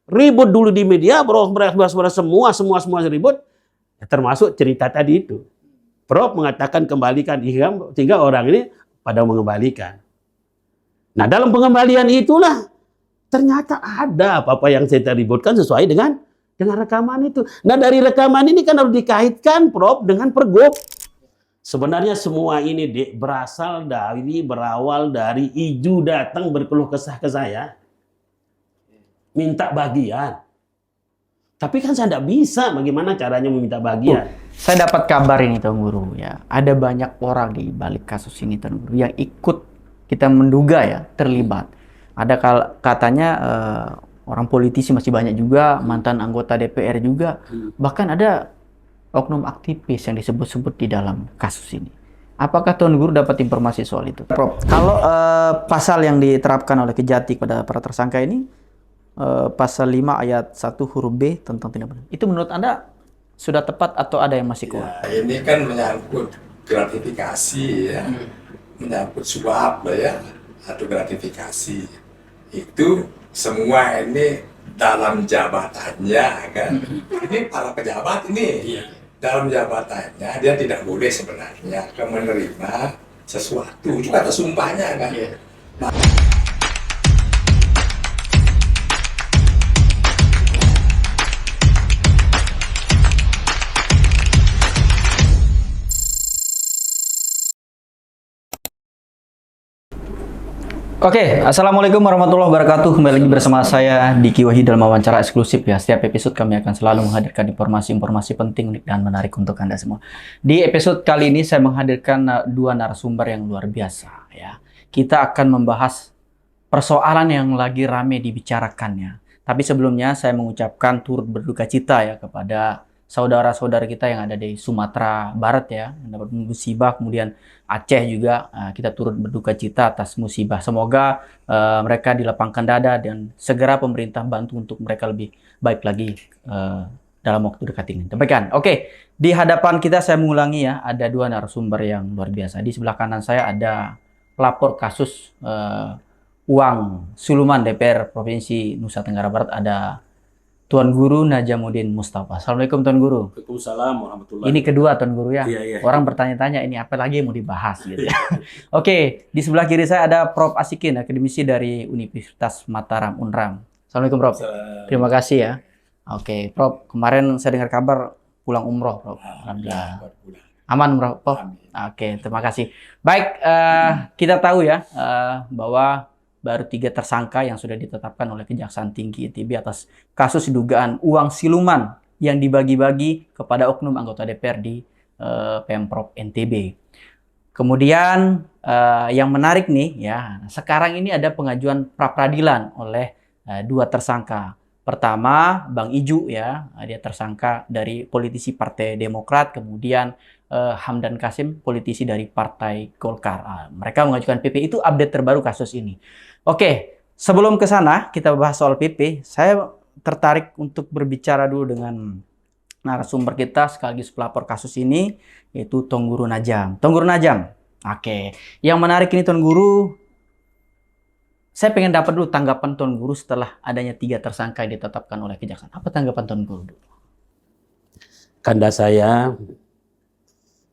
ribut dulu di media, beras semua ribut, ya, termasuk cerita tadi itu. Prof mengatakan kembalikan ihram, sehingga orang ini pada mengembalikan. Nah, dalam pengembalian itulah ternyata ada apa-apa yang saya ributkan sesuai dengan rekaman itu. Nah, dari rekaman ini kan harus dikaitkan, Prof, dengan pergub. Sebenarnya semua ini berawal dari Iju datang berkeluh kesah ke saya, minta bagian. Tapi kan saya tidak bisa bagaimana caranya meminta bagian. Saya dapat kabar ini, Tuan Guru, ya. Ada banyak orang di balik kasus ini, Tuan Guru, yang ikut, kita menduga ya, terlibat. Ada katanya orang politisi masih banyak juga, mantan anggota DPR juga, bahkan ada oknum aktivis yang disebut-sebut di dalam kasus ini. Apakah Tuan Guru dapat informasi soal itu? Prof, kalau pasal yang diterapkan oleh Kejati pada para tersangka ini, pasal 5 ayat 1 huruf B tentang tindak pidana, itu menurut Anda sudah tepat atau ada yang masih kurang? Ya, ini kan menyangkut gratifikasi ya, menyangkut suap ya, atau gratifikasi. Itu semua ini dalam jabatannya kan. Ini para pejabat ini dalam jabatannya dia tidak boleh sebenarnya menerima sesuatu. Itu kata sumpahnya kan. Oke, Assalamualaikum warahmatullahi wabarakatuh. Kembali lagi bersama saya Diki Wahid dalam wawancara eksklusif ya. Setiap episode kami akan selalu menghadirkan informasi-informasi penting dan menarik untuk Anda semua. Di episode kali ini saya menghadirkan dua narasumber yang luar biasa ya. Kita akan membahas persoalan yang lagi rame dibicarakannya. Tapi sebelumnya saya mengucapkan turut berduka cita ya kepada saudara-saudara kita yang ada di Sumatera Barat ya, yang dapat musibah, kemudian Aceh juga, kita turut berduka cita atas musibah. Semoga mereka dilapangkan dada dan segera pemerintah bantu untuk mereka lebih baik lagi dalam waktu dekat ini. Demikian. Oke, di hadapan kita saya mengulangi ya, ada dua narasumber yang luar biasa. Di sebelah kanan saya ada pelapor kasus uang suluman DPR Provinsi Nusa Tenggara Barat, ada Tuan Guru Najamuddin Mustafa. Assalamualaikum Tuan Guru. Waalaikumsalam warahmatullahi. Ini kedua Tuan Guru ya. Iya. Orang bertanya-tanya ini apa lagi yang mau dibahas gitu. Oke, di sebelah kiri saya ada Prof Asikin, akademisi dari Universitas Mataram Unram. Assalamualaikum Prof. Terima kasih ya. Oke, Prof, kemarin saya dengar kabar pulang umroh, Prof. Alhamdulillah. Aman umroh, Prof. Oke, terima kasih. Baik, kita tahu ya bahwa baru 3 tersangka yang sudah ditetapkan oleh Kejaksaan Tinggi NTB atas kasus dugaan uang siluman yang dibagi-bagi kepada oknum anggota DPR di Pemprov NTB. Kemudian yang menarik nih ya, sekarang ini ada pengajuan pra-peradilan oleh 2 tersangka. Pertama, Bang Iju ya, dia tersangka dari politisi Partai Demokrat, kemudian Hamdan Kasim, politisi dari Partai Golkar. Mereka mengajukan PP, itu update terbaru kasus ini. Oke, sebelum ke sana kita bahas soal PP, saya tertarik untuk berbicara dulu dengan narasumber kita sekaligus pelapor kasus ini, yaitu Tuan Guru Najam. Tuan Guru Najam, oke. Yang menarik ini Tuan Guru, saya pengen dapat dulu tanggapan Tuan Guru setelah adanya 3 tersangka yang ditetapkan oleh Kejaksaan. Apa tanggapan Tuan Guru dulu? Kanda saya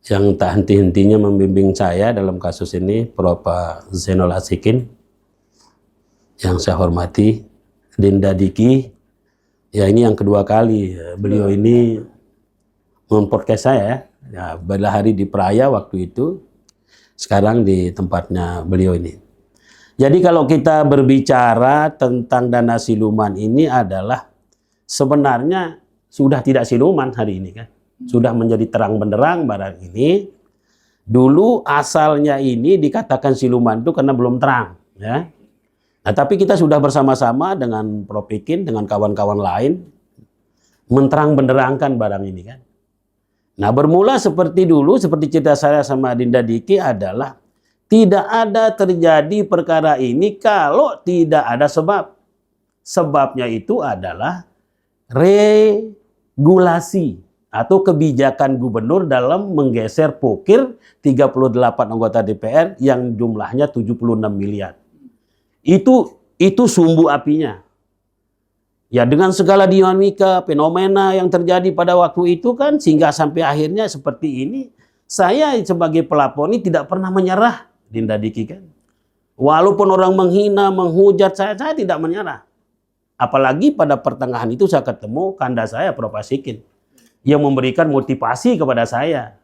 yang tak henti-hentinya membimbing saya dalam kasus ini, Prof. Zainul Asikin, yang saya hormati, Dinda Diki, ya ini yang kedua kali beliau ini mempodcast saya ya, pada hari di Peraya waktu itu, sekarang di tempatnya beliau ini. Jadi kalau kita berbicara tentang dana siluman ini adalah sebenarnya sudah tidak siluman hari ini kan. Sudah menjadi terang benderang barang ini. Dulu asalnya ini dikatakan siluman itu karena belum terang ya. Nah, tapi kita sudah bersama-sama dengan Prof. Ikin, dengan kawan-kawan lain, menterang benderangkan barang ini kan. Nah, bermula seperti dulu, seperti cerita saya sama Dinda Diki adalah, tidak ada terjadi perkara ini kalau tidak ada sebab. Sebabnya itu adalah regulasi atau kebijakan gubernur dalam menggeser pokir 38 anggota DPR yang jumlahnya 76 miliar. Itu sumbu apinya. Ya dengan segala dinamika, fenomena yang terjadi pada waktu itu kan, sehingga sampai akhirnya seperti ini, saya sebagai pelapor ini tidak pernah menyerah, Dinda Diki kan. Walaupun orang menghina, menghujat saya tidak menyerah. Apalagi pada pertengahan itu saya ketemu kanda saya, Prof. Asikin, yang memberikan motivasi kepada saya.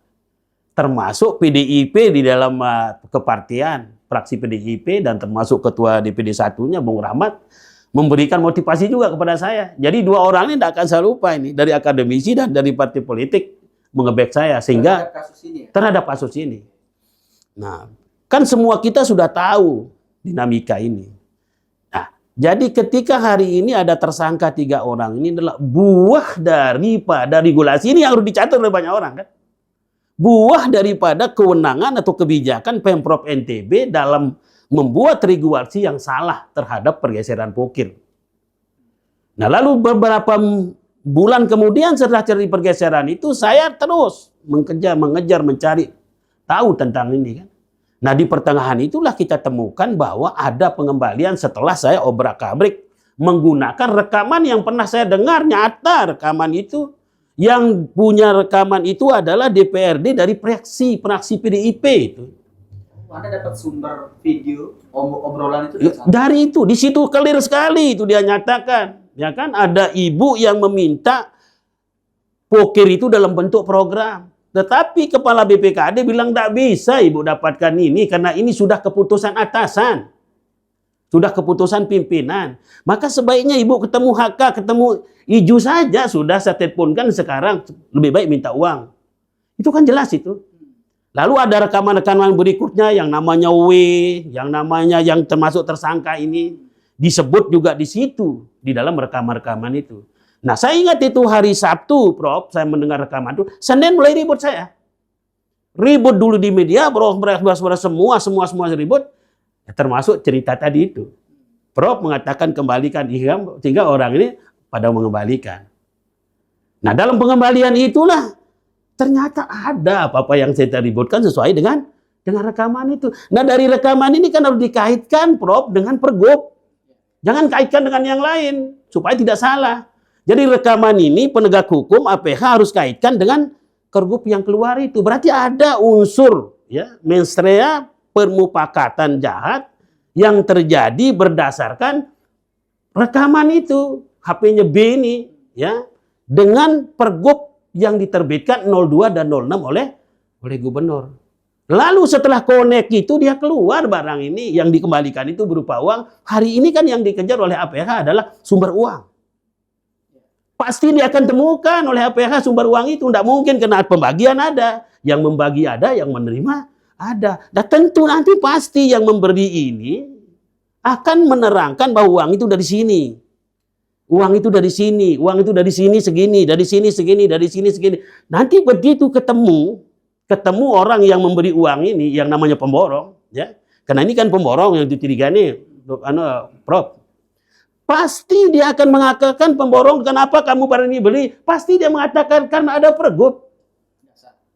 Termasuk PDIP di dalam kepartian, fraksi PDIP, dan termasuk ketua DPD 1-nya, Bung Rahmat, memberikan motivasi juga kepada saya. Jadi dua orang ini tidak akan saya lupa ini, dari akademisi dan dari partai politik mengebek saya, sehingga terhadap kasus ini. Nah, kan semua kita sudah tahu dinamika ini. Nah, jadi ketika hari ini ada tersangka 3 orang, ini adalah buah daripada regulasi ini yang harus dicatat oleh banyak orang kan. Buah daripada kewenangan atau kebijakan Pemprov NTB dalam membuat regulasi yang salah terhadap pergeseran pokir. Nah, lalu beberapa bulan kemudian setelah terjadi pergeseran itu, saya terus mengejar, mencari tahu tentang ini kan. Nah, di pertengahan itulah kita temukan bahwa ada pengembalian setelah saya obrak-abrik menggunakan rekaman yang pernah saya dengar, nyata rekaman itu. Yang punya rekaman itu adalah DPRD dari praksi PDIP itu. Anda dapat sumber video obrolan itu dari itu, di situ clear sekali itu dia nyatakan, ya kan, ada ibu yang meminta pokir itu dalam bentuk program. Tetapi kepala BPKD bilang tidak bisa ibu dapatkan ini karena ini sudah keputusan atasan. Sudah keputusan pimpinan. Maka sebaiknya ibu ketemu HK, ketemu Iju saja sudah, saya teleponkan sekarang, lebih baik minta uang. Itu kan jelas itu. Lalu ada rekaman-rekaman berikutnya yang namanya W, yang namanya yang termasuk tersangka ini disebut juga di situ, di dalam rekaman-rekaman itu. Nah, saya ingat itu hari Sabtu, Prof, saya mendengar rekaman itu, Senin mulai ribut saya. Ribut dulu di media, semua ribut, ya, termasuk cerita tadi itu. Prof mengatakan kembalikan, sehingga orang ini pada mengembalikan. Nah, dalam pengembalian itulah ternyata ada apa-apa yang saya ributkan sesuai dengan rekaman itu. Nah, dari rekaman ini kan harus dikaitkan, Prof, dengan pergub. Jangan kaitkan dengan yang lain, supaya tidak salah. Jadi rekaman ini penegak hukum APH harus kaitkan dengan pergub yang keluar itu. Berarti ada unsur ya mensrea permufakatan jahat yang terjadi berdasarkan rekaman itu. HP-nya B ini ya dengan pergub yang diterbitkan 02 dan 06 oleh gubernur. Lalu setelah connect itu dia keluar barang ini yang dikembalikan itu berupa uang. Hari ini kan yang dikejar oleh APH adalah sumber uang. Pasti dia akan temukan oleh APH sumber uang itu. Tidak mungkin karena pembagian ada. Yang membagi ada, yang menerima ada. Dan tentu nanti pasti yang memberi ini akan menerangkan bahwa uang itu dari sini. Uang itu dari sini, uang itu dari sini segini, dari sini segini, dari sini segini. Nanti begitu ketemu orang yang memberi uang ini, yang namanya pemborong, ya. Karena ini kan pemborong yang ditirigani, Prof. Pasti dia akan mengatakan pemborong, kenapa kamu berani beli? Pasti dia mengatakan karena ada pergub.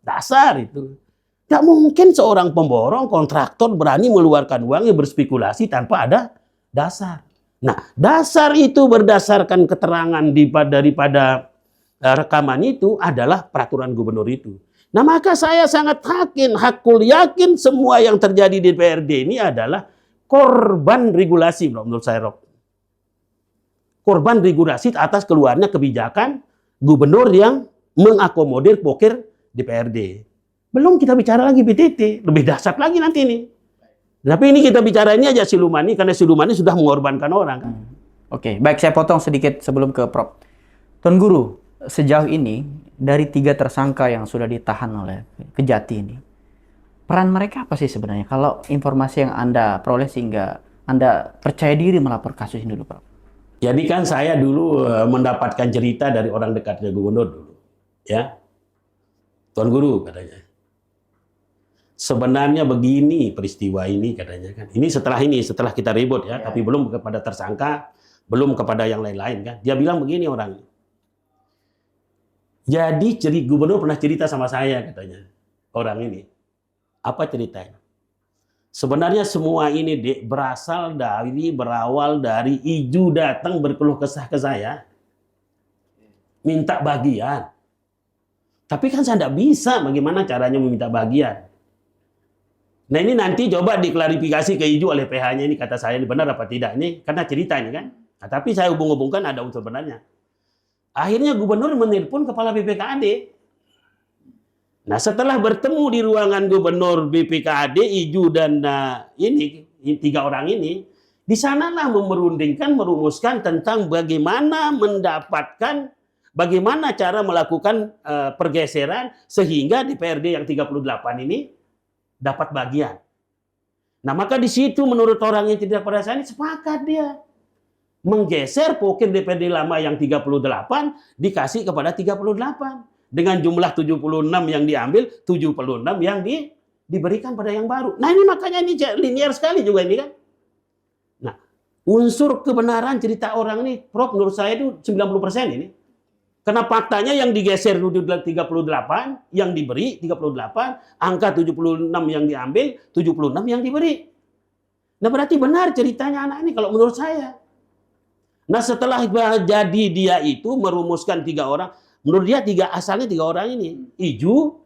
Dasar itu. Tidak mungkin seorang pemborong, kontraktor berani mengeluarkan uangnya berspekulasi tanpa ada dasar. Nah, dasar itu berdasarkan keterangan daripada rekaman itu adalah peraturan gubernur itu. Nah, maka saya sangat hakul yakin semua yang terjadi di DPRD ini adalah korban regulasi menurut saya, Rob. Korban regulasi atas keluarnya kebijakan gubernur yang mengakomodir pokir DPRD. Belum kita bicara lagi BTT, lebih dahsyat lagi nanti ini. Tapi ini kita bicara ini aja siluman ini, karena siluman ini sudah mengorbankan orang. Oke, baik, saya potong sedikit sebelum ke Prof. Tuan Guru, sejauh ini dari 3 tersangka yang sudah ditahan oleh Kejati ini, peran mereka apa sih sebenarnya? Kalau informasi yang Anda peroleh sehingga Anda percaya diri melapor kasus ini dulu, Prof. Jadi kan saya dulu mendapatkan cerita dari orang dekatnya gubernur dulu, ya. Tuan Guru katanya. Sebenarnya begini peristiwa ini katanya kan. Ini setelah kita ribut ya, tapi belum kepada tersangka, belum kepada yang lain-lain kan. Dia bilang begini orang. Jadi gubernur pernah cerita sama saya katanya. Orang ini. Apa ceritanya? Sebenarnya semua ini berawal dari Iju datang berkeluh kesah ke saya, minta bagian. Tapi kan saya tidak bisa bagaimana caranya meminta bagian. Nah ini nanti coba diklarifikasi ke Iju oleh PH-nya ini, kata saya ini benar apa tidak ini, karena cerita ini kan. Nah, tapi saya hubung-hubungkan ada unsur benarnya. Akhirnya gubernur menelpon kepala BPKAD. Nah setelah bertemu di ruangan gubernur BPKAD, Iju dan ini 3 orang ini, di sanalah merumuskan tentang bagaimana mendapatkan, bagaimana cara melakukan pergeseran sehingga DPRD yang 38 ini dapat bagian. Nah maka di situ menurut orang yang tidak pada saya ini sepakat dia menggeser pokir DPRD lama yang 38 dikasih kepada 38. Dengan jumlah 76 yang diambil, 76 yang diberikan pada yang baru. Nah ini makanya ini linear sekali juga ini kan. Nah unsur kebenaran cerita orang ini, Prof, menurut saya itu 90% ini. Karena faktanya yang digeser 38, yang diberi 38, angka 76 yang diambil, 76 yang diberi. Nah berarti benar ceritanya anak ini kalau menurut saya. Nah setelah jadi dia itu merumuskan 3 orang, menurut dia asalnya 3 orang ini, Iju,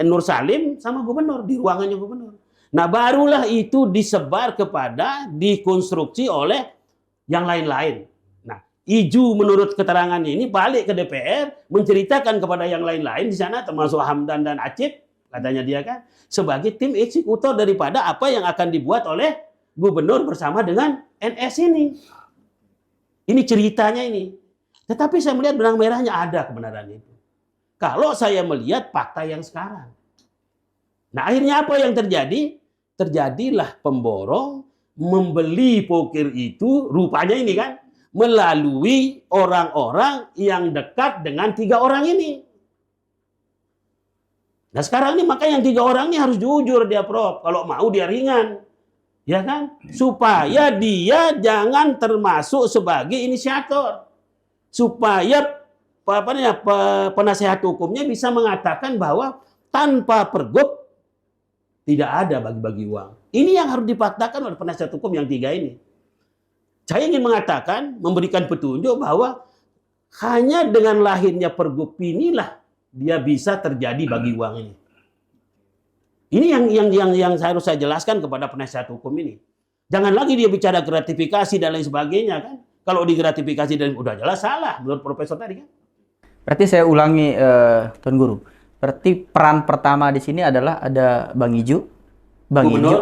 Nur Salim, sama gubernur, di ruangannya gubernur. Nah barulah itu disebar kepada, dikonstruksi oleh yang lain-lain. Nah Iju menurut keterangan ini balik ke DPR, menceritakan kepada yang lain-lain di sana, termasuk Hamdan dan Acip, katanya dia kan, sebagai tim eksekutor daripada apa yang akan dibuat oleh gubernur bersama dengan NS ini. Ini ceritanya ini. Tetapi saya melihat benang merahnya ada kebenaran itu. Kalau saya melihat fakta yang sekarang. Nah akhirnya apa yang terjadi? Terjadilah pemborong membeli pokir itu, rupanya ini kan, melalui orang-orang yang dekat dengan 3 orang ini. Nah sekarang ini maka yang 3 orang ini harus jujur dia, Prof. Kalau mau dia ringan. Ya kan? Supaya dia jangan termasuk sebagai inisiator. Supaya penasehat hukumnya bisa mengatakan bahwa tanpa pergub tidak ada bagi-bagi uang. Ini yang harus dipaktakan oleh penasehat hukum yang 3 ini. Saya ingin mengatakan, memberikan petunjuk bahwa hanya dengan lahirnya pergub inilah dia bisa terjadi bagi uang ini. Ini yang harus saya jelaskan kepada penasihat hukum ini. Jangan lagi dia bicara gratifikasi dan lain sebagainya kan. Kalau digratifikasi dan udah jelas salah menurut Profesor tadi kan. Berarti saya ulangi Tuan Guru. Berarti peran pertama di sini adalah ada Bang Iju, Bang Iju.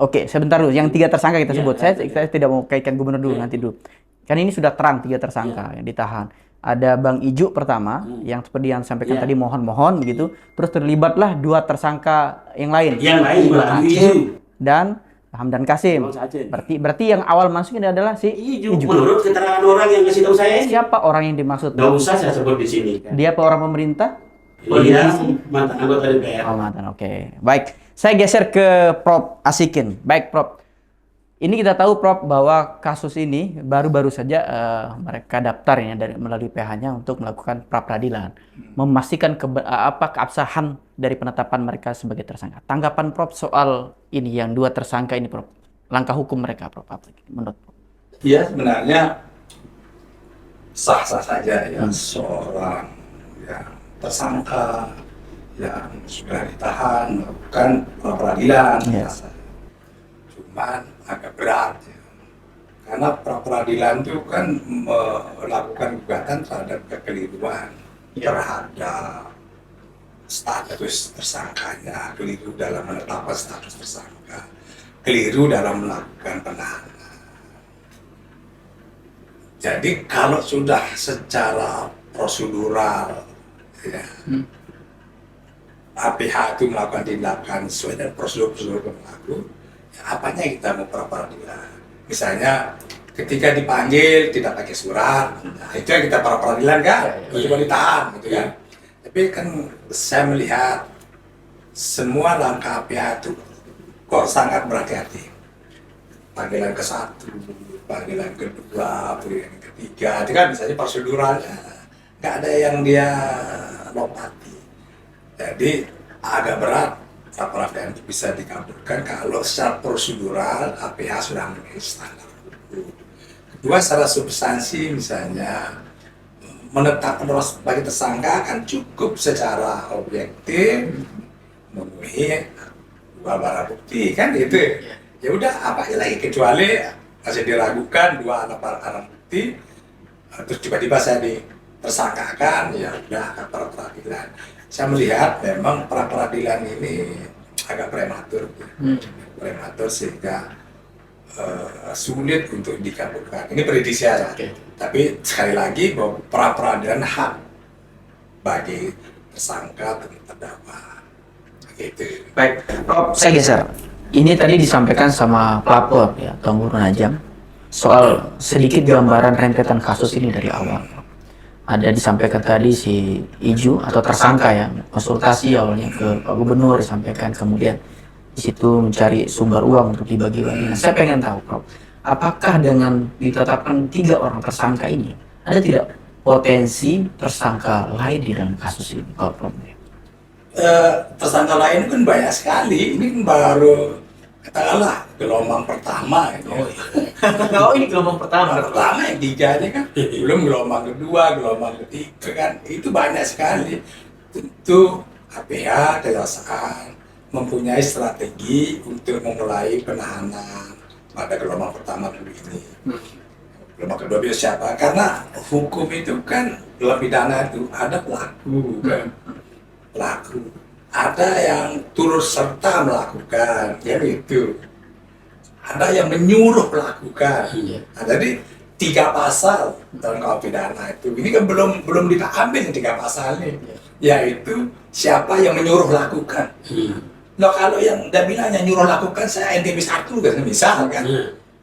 Oke, sebentar dulu. Yang 3 tersangka kita sebut. Saya tidak mau kaitkan gubernur dulu nanti dulu. Kan ini sudah terang 3 tersangka yang ditahan. Ada Bang Iju pertama, yang seperti yang sampaikan tadi mohon-mohon begitu. Terus terlibatlah 2 tersangka yang lain. Yang lain Bang Iju dan Hamdan Kasim. Berarti yang awal masuk ini adalah si Iju. Menurut keterangan orang yang kasih tahu saya ini. Siapa orang yang dimaksud? Nggak usah saya sebut di sini. Kan? Dia orang pemerintah? Oh iya, mantan anggota DPR. Oh mantan, oke. Baik, saya geser ke Prof Asikin. Baik, Prof. Ini kita tahu, Prof, bahwa kasus ini baru-baru saja mereka daftarnya melalui PH-nya untuk melakukan pra-peradilan, memastikan keabsahan dari penetapan mereka sebagai tersangka. Tanggapan Prof soal ini yang 2 tersangka ini, Prof. Langkah hukum mereka, Prof, apa menurut Prof? Ya sebenarnya sah-sah saja ya seorang yang tersangka yang sudah ditahan melakukan pra-peradilan. Yes. Cuman agak berat ya. Karena pra-peradilan itu kan melakukan gugatan terhadap kekeliruan terhadap status tersangkanya, keliru dalam menetapkan status tersangka, keliru dalam melakukan penahanan. Jadi kalau sudah secara prosedural ya, APH itu melakukan tindakan sesuai dengan prosedur-prosedur yang berlaku, ya apanya kita mau pra-peradilan? Misalnya ketika dipanggil tidak pakai surat, nah itu yang kita pra-peradilan kan, cuma ditahan gitu kan. Tapi kan saya melihat semua langkah APH itu kok sangat berhati-hati. Panggilan ke-1, panggilan ke-2, panggilan ke-3, itu kan misalnya proseduralnya nggak ada yang dia lompati. Jadi agak berat pra peradilan itu bisa dikabulkan kalau secara prosedural APH sudah memenuhi standar hukum. Kedua, secara substansi misalnya menetapkan orang sebagai tersangka kan cukup secara objektif memenuhi dua barang bukti kan gitu. Ya udah apa lagi kecuali masih diragukan dua alat bukti terus tiba-tiba saya ditersangkakan, ya udah ke pra peradilan. Saya melihat memang pra peradilan ini agak prematur, prematur sehingga sulit untuk dikabulkan. Ini prediksi saya. Tapi sekali lagi bahwa pra peradilan hak bagi tersangka dan terdakwa. Gitu. Baik, Prof, saya geser. Ini tadi disampaikan sama pelapor ya, Tuan Guru Najam, soal sedikit gambaran rentetan kasus ini dari awal. Ada disampaikan tadi si Iju atau tersangka ya, konsultasi awalnya ke Pak Gubernur disampaikan, kemudian di situ mencari sumber uang untuk dibagi-bagi. Nah, saya pengen tahu, Prof, apakah dengan ditetapkan 3 orang tersangka ini, ada tidak potensi tersangka lain di dalam kasus ini, Prof? Tersangka lain kan banyak sekali. Ini kan baru katakanlah gelombang pertama. Oh, ini gelombang pertama. Pertama yang 3 ini kan belum gelombang kedua, gelombang ketiga kan itu banyak sekali. Tentu APH kejaksaan mempunyai strategi untuk memulai penahanan pada gelombang pertama dulu ini. Gelombang kedua biasa siapa? Karena hukum itu kan dalam pidana itu ada pelaku kan. Pelaku ada yang turut serta melakukan ya itu, ada yang menyuruh melakukan. Nah, jadi 3 pasal dalam KUH pidana itu ini kan belum kita ambil 3 pasal ini, yaitu siapa yang menyuruh lakukan. Nah, kalau yang daminanya nyuruh lakukan saya NTB 1 kan misal kan,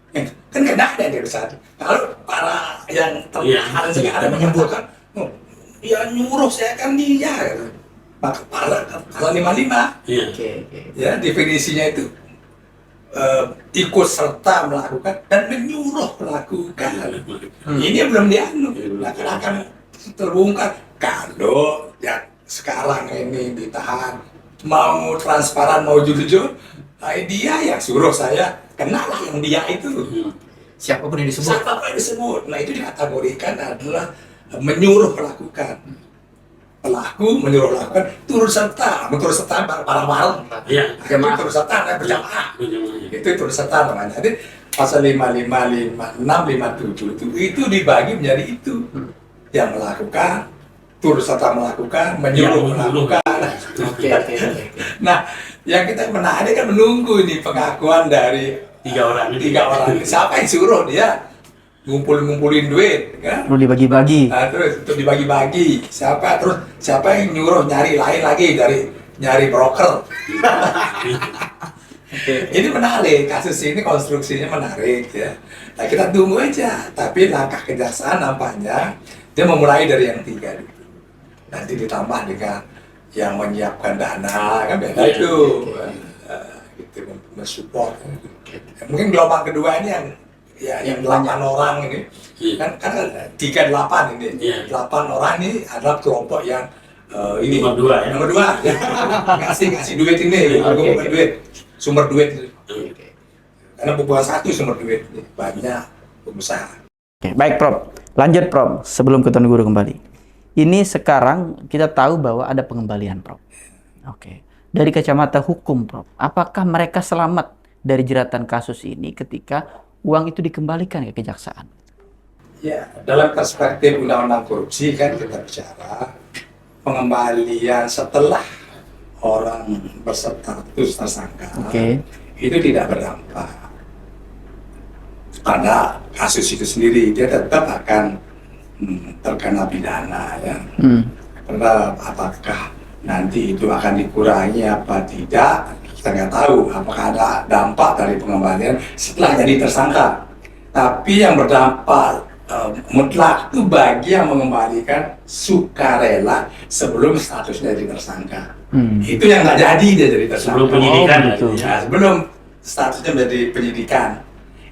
kan kena ada NTB 1. Kalau para yang tertahan sekarang menyebutkan, oh, ya nyuruh saya kan dia. Gitu. Maka pasal 55, ya definisinya itu ikut serta melakukan dan menyuruh melakukan. Ini belum dianu, akan terbongkar kalau ya sekarang ini ditahan mau transparan mau jujur, dia yang suruh saya kenalah yang dia itu. Siapapun yang disebut. Siapapun yang disebut. Nah itu dikategorikan adalah menyuruh melakukan. Pelaku menyuruh lakukan turut serta bareng-bareng. Iya. Jamaah turut serta dan berjamaah. Itu turut serta namanya. Jadi pasal 55, 56, 57 itu dibagi menjadi itu. Yang melakukan, turut serta melakukan, menyuruh melakukan. Oke. Nah, yang kita menahan kan menunggu ini pengakuan dari 3 orang ini. 3 orang ini. Siapa yang suruh dia? Ngumpulin duit, kan? Perlu dibagi-bagi. Nah, terus untuk dibagi-bagi, siapa yang nyuruh nyari lain lagi dari nyari broker. Ini menarik, kasus ini konstruksinya menarik ya. Nah, kita tunggu aja, tapi langkah kejaksaan nampaknya dia memulai dari yang 3 dulu. Nanti ditambah dengan yang menyiapkan dana, kan beda itu. Gitu, mensupport. Mungkin gelombang kedua ini yang 8 orang ini kan 38 ini 8 orang ini adalah kelompok yang ini nomor 2 ya. ngasih duit ini duit sumber duit karena bukan satu sumber duit banyak pengusaha. Oke, baik Prof, lanjut Prof sebelum ke Tuan Guru kembali. Ini sekarang kita tahu bahwa ada pengembalian Prof. Oke, dari kacamata hukum Prof, apakah mereka selamat dari jeratan kasus ini ketika uang itu dikembalikan ke kejaksaan? Ya, dalam perspektif undang-undang korupsi kan kita bicara pengembalian setelah orang berstatus tersangka itu tidak berdampak pada kasus itu sendiri, dia tetap akan terkena pidana ya. Karena apakah nanti itu akan dikurangi apa tidak, kita nggak tahu apakah ada dampak dari pengembalian setelah jadi tersangka. Tapi yang berdampak mutlak itu bagi yang mengembalikan sukarela sebelum statusnya jadi tersangka. Itu yang nggak jadi dia jadi tersangka. Sebelum penyidikan. Ya, sebelum statusnya menjadi penyidikan.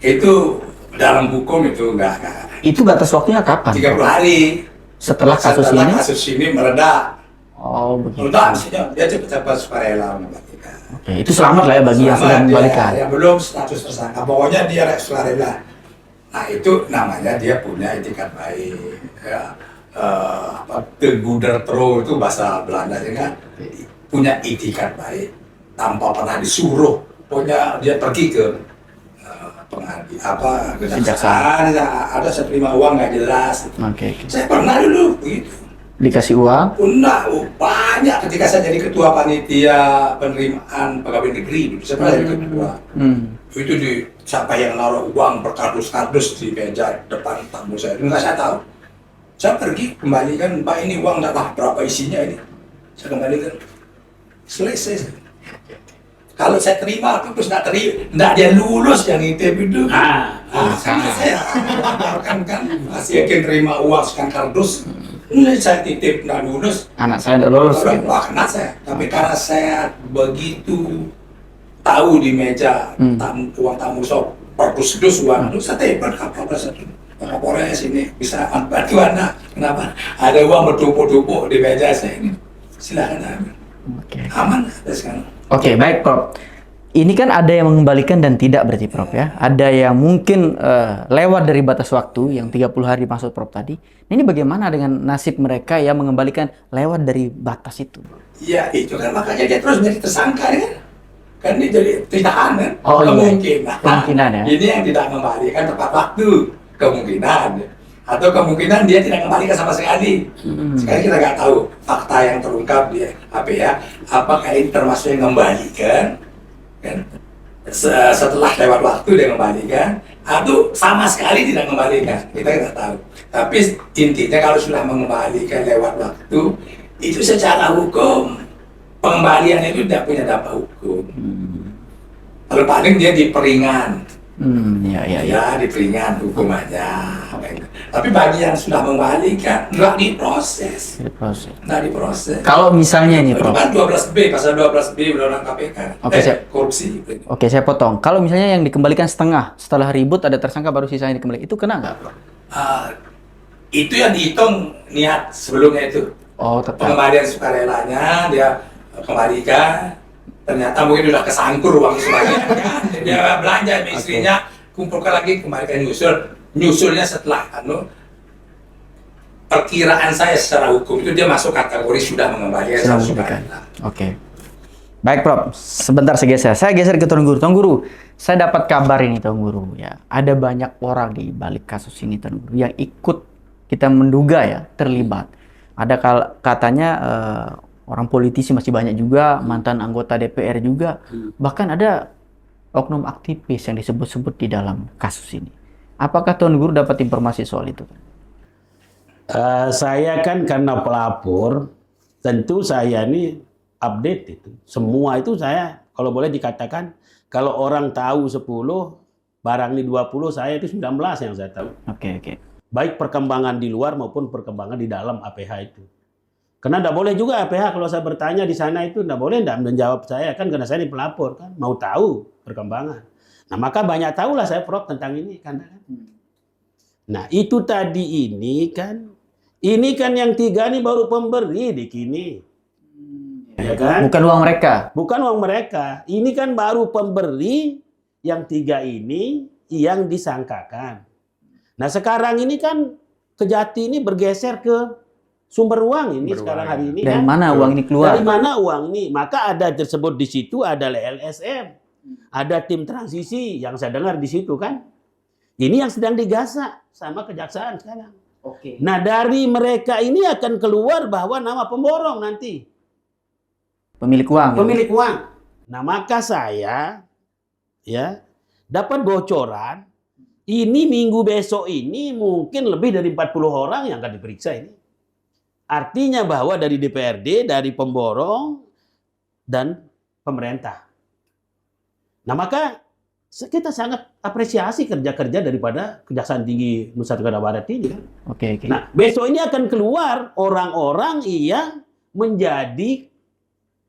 Itu dalam hukum itu nggak. Itu batas waktunya kapan? 30 hari. Setelah kasus setelah ini? kasus ini mereda. Oh begitu. Mereda, maksudnya dia cepat-cepat sukarela mengembalikan. Oke, itu selamat lah ya bagi yang sudah Sama mengembalikan. yang belum status tersangka. Pokoknya dia sukarela. Nah itu namanya dia punya itikat baik. Ya. Teguder pro itu bahasa Belandanya kan, punya itikat baik tanpa pernah disuruh. Pokoknya dia pergi ke kejaksaan, ada saya terima uang nggak jelas. Oke. Saya pernah dulu begitu. Dikasih uang? Pernah, banyak ketika saya jadi ketua panitia penerimaan pegawai negeri, saya pernah jadi ketua. Itu di siapa yang naruh uang berkardus-kardus di meja depan tamu saya, itu nggak saya tahu. Saya pergi kembalikan, Pak ini uang nggak tahu berapa isinya ini. Saya kembalikan, selesai. Kalau saya terima terus nggak terima, nggak dia lulus yang itu. Saya kan masih yakin terima uang sekian kardus. Ini saya titip nggak lulus. Anak saya nggak lulus. Wah, kena saya. Tapi karena saya begitu tahu di meja uang tamu shop perdus-dus uang itu, saya tebak apa satu. Kapolres sini bisa bantu Anda. Kenapa? Ada uang bertumpuk-tumpuk di meja saya ini. Silakan ambil. Aman ada sekarang. Oke, baik Prof. Ini kan ada yang mengembalikan dan tidak berarti Prof ya. Ada yang mungkin lewat dari batas waktu yang 30 hari maksud Prof tadi. Ini bagaimana dengan nasib mereka yang mengembalikan lewat dari batas itu? Iya, itu kan makanya dia terus jadi tersangka ya. Kan dia jadi ditahan kan? Oh, Kemungkinan ya. Ini yang tidak mengembalikan tepat waktu. Kemungkinan. Atau kemungkinan dia tidak kembalikan sama sekali. Sekarang kita nggak tahu fakta yang terungkap di APH. Apakah ini termasuk yang mengembalikan? Kan? Setelah lewat waktu dia kembalikan, atau sama sekali tidak kembalikan, kita tidak tahu. Tapi intinya kalau sudah mengembalikan lewat waktu, itu secara hukum pengembalian itu tidak punya dampak hukum. Kalau paling dia diperingan, diperingan hukumannya. Tapi bagi yang sudah mengembalikan, nggak diproses. Nggak diproses. Kalau misalnya nih, Prof. Kan 12B, pasal 12B Undang-Undang KPK. Korupsi. Oke, saya potong. Kalau misalnya yang dikembalikan setengah, setelah ribut ada tersangka baru sisanya dikembalikan, itu kena nggak, Prof? Itu yang dihitung niat sebelumnya itu. Oh, tetap. Pengembalian sukarelanya, dia kembalikan. Ternyata mungkin udah kesangkur uang semuanya. Dia belanja sama istrinya, kumpulkan lagi, kembalikan nyusulnya setelah perkiraan saya secara hukum itu dia masuk kategori sudah mengembalikan sukarela. Oke. Baik Prof, sebentar saya geser ke Tuan Guru. Tuan Guru, saya dapat kabar ini Tuan Guru ya. Ada banyak orang di balik kasus ini Tuan Guru yang ikut, kita menduga ya, terlibat. Ada katanya orang politisi masih banyak juga, mantan anggota DPR juga. Bahkan ada oknum aktivis yang disebut-sebut di dalam kasus ini. Apakah Tuan Guru dapat informasi soal itu? Saya kan karena pelapor, tentu saya ini update itu. Semua itu saya, kalau boleh dikatakan, kalau orang tahu 10, barang ini 20, saya itu 19 yang saya tahu. Oke. Baik perkembangan di luar maupun perkembangan di dalam APH itu. Karena tidak boleh juga APH kalau saya bertanya di sana itu, tidak boleh tidak menjawab saya, kan karena saya ini pelapor, kan mau tahu perkembangan. Nah, maka banyak tahulah saya Prof tentang ini kan. Nah, itu tadi ini kan yang 3 ini baru pemberi di kini. Ya kan? Bukan uang mereka. Bukan uang mereka. Ini kan baru pemberi yang 3 ini yang disangkakan. Nah, sekarang ini kan Kejati ini bergeser ke sumber uang ini sekarang hari ini. Dari kan? mana uang ini keluar? Dari mana uang ini? Maka ada tersebut di situ ada LSM. Ada tim transisi yang saya dengar di situ kan. Ini yang sedang digasak sama kejaksaan sekarang. Oke. Nah, dari mereka ini akan keluar bahwa nama pemborong nanti. Pemilik uang. Pemilik uang. Nah, maka saya ya dapat bocoran ini minggu besok ini mungkin lebih dari 40 orang yang akan diperiksa ini. Artinya bahwa dari DPRD, dari pemborong dan pemerintah. Nah, maka kita sangat apresiasi kerja-kerja daripada Kejaksaan Tinggi Nusa Tenggara Barat ini kan. Oke. Nah, besok ini akan keluar orang-orang yang menjadi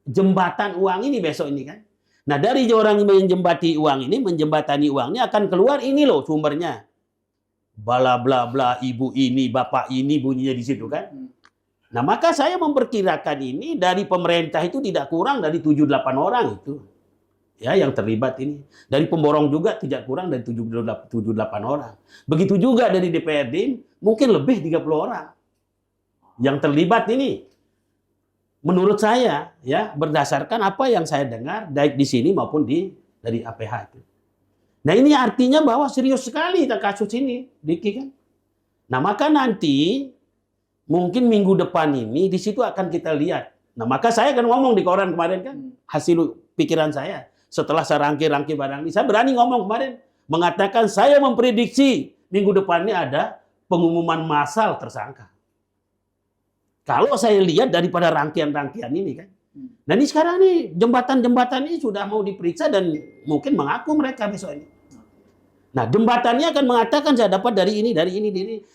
jembatan uang ini besok ini kan. Nah, dari orang yang menjembatani uang ini akan keluar ini loh sumbernya. Bla bla bla, ibu ini, bapak ini bunyinya di situ kan. Nah, maka saya memperkirakan ini dari pemerintah itu tidak kurang dari 7-8 orang itu. ya yang terlibat ini. Dari pemborong juga tidak kurang dari 78 orang. Begitu juga dari DPRD mungkin lebih 30 orang yang terlibat ini. Menurut saya ya berdasarkan apa yang saya dengar baik di sini maupun dari APH itu. Nah ini artinya bahwa serius sekali kasus ini, Diki kan. Nah maka nanti mungkin minggu depan ini di situ akan kita lihat. Nah maka saya kan ngomong di koran kemarin kan hasil pikiran saya setelah saya rangkai barang ini, saya berani ngomong kemarin mengatakan saya memprediksi minggu depan ini ada pengumuman massal tersangka. Kalau saya lihat daripada rangkaian-rangkaian ini kan. Nah ini sekarang nih jembatan-jembatan ini sudah mau diperiksa dan mungkin mengaku mereka besok ini. Nah jembatannya akan mengatakan saya dapat dari ini.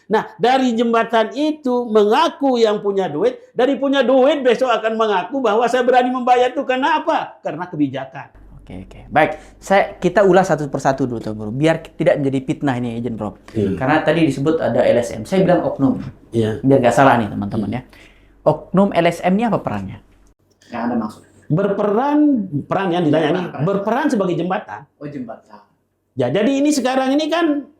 Nah dari jembatan itu mengaku yang punya duit, dari punya duit besok akan mengaku bahwa saya berani membayar itu karena apa? Karena kebijakan. Oke. Baik, kita ulas satu persatu dulu Tuan Guru, biar tidak menjadi fitnah ini Izin Prof. Karena tadi disebut ada LSM, saya bilang oknum. Biar nggak salah nih teman-teman ya. Oknum LSM ini apa perannya? Yang Anda maksud? Peran yang ditanya ini, berperan sebagai jembatan. Oh jembatan. Ya, jadi ini sekarang ini kan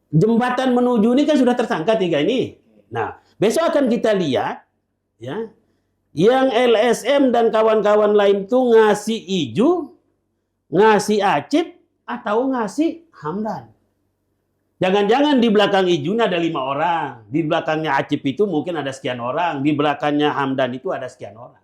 jembatan menuju ini kan sudah tersangka 3 ini. Nah, besok akan kita lihat ya, yang LSM dan kawan-kawan lain itu ngasih Iju, ngasih Acip atau ngasih Hamdan. Jangan-jangan di belakang Iju ada 5 orang, di belakangnya Acip itu mungkin ada sekian orang, di belakangnya Hamdan itu ada sekian orang.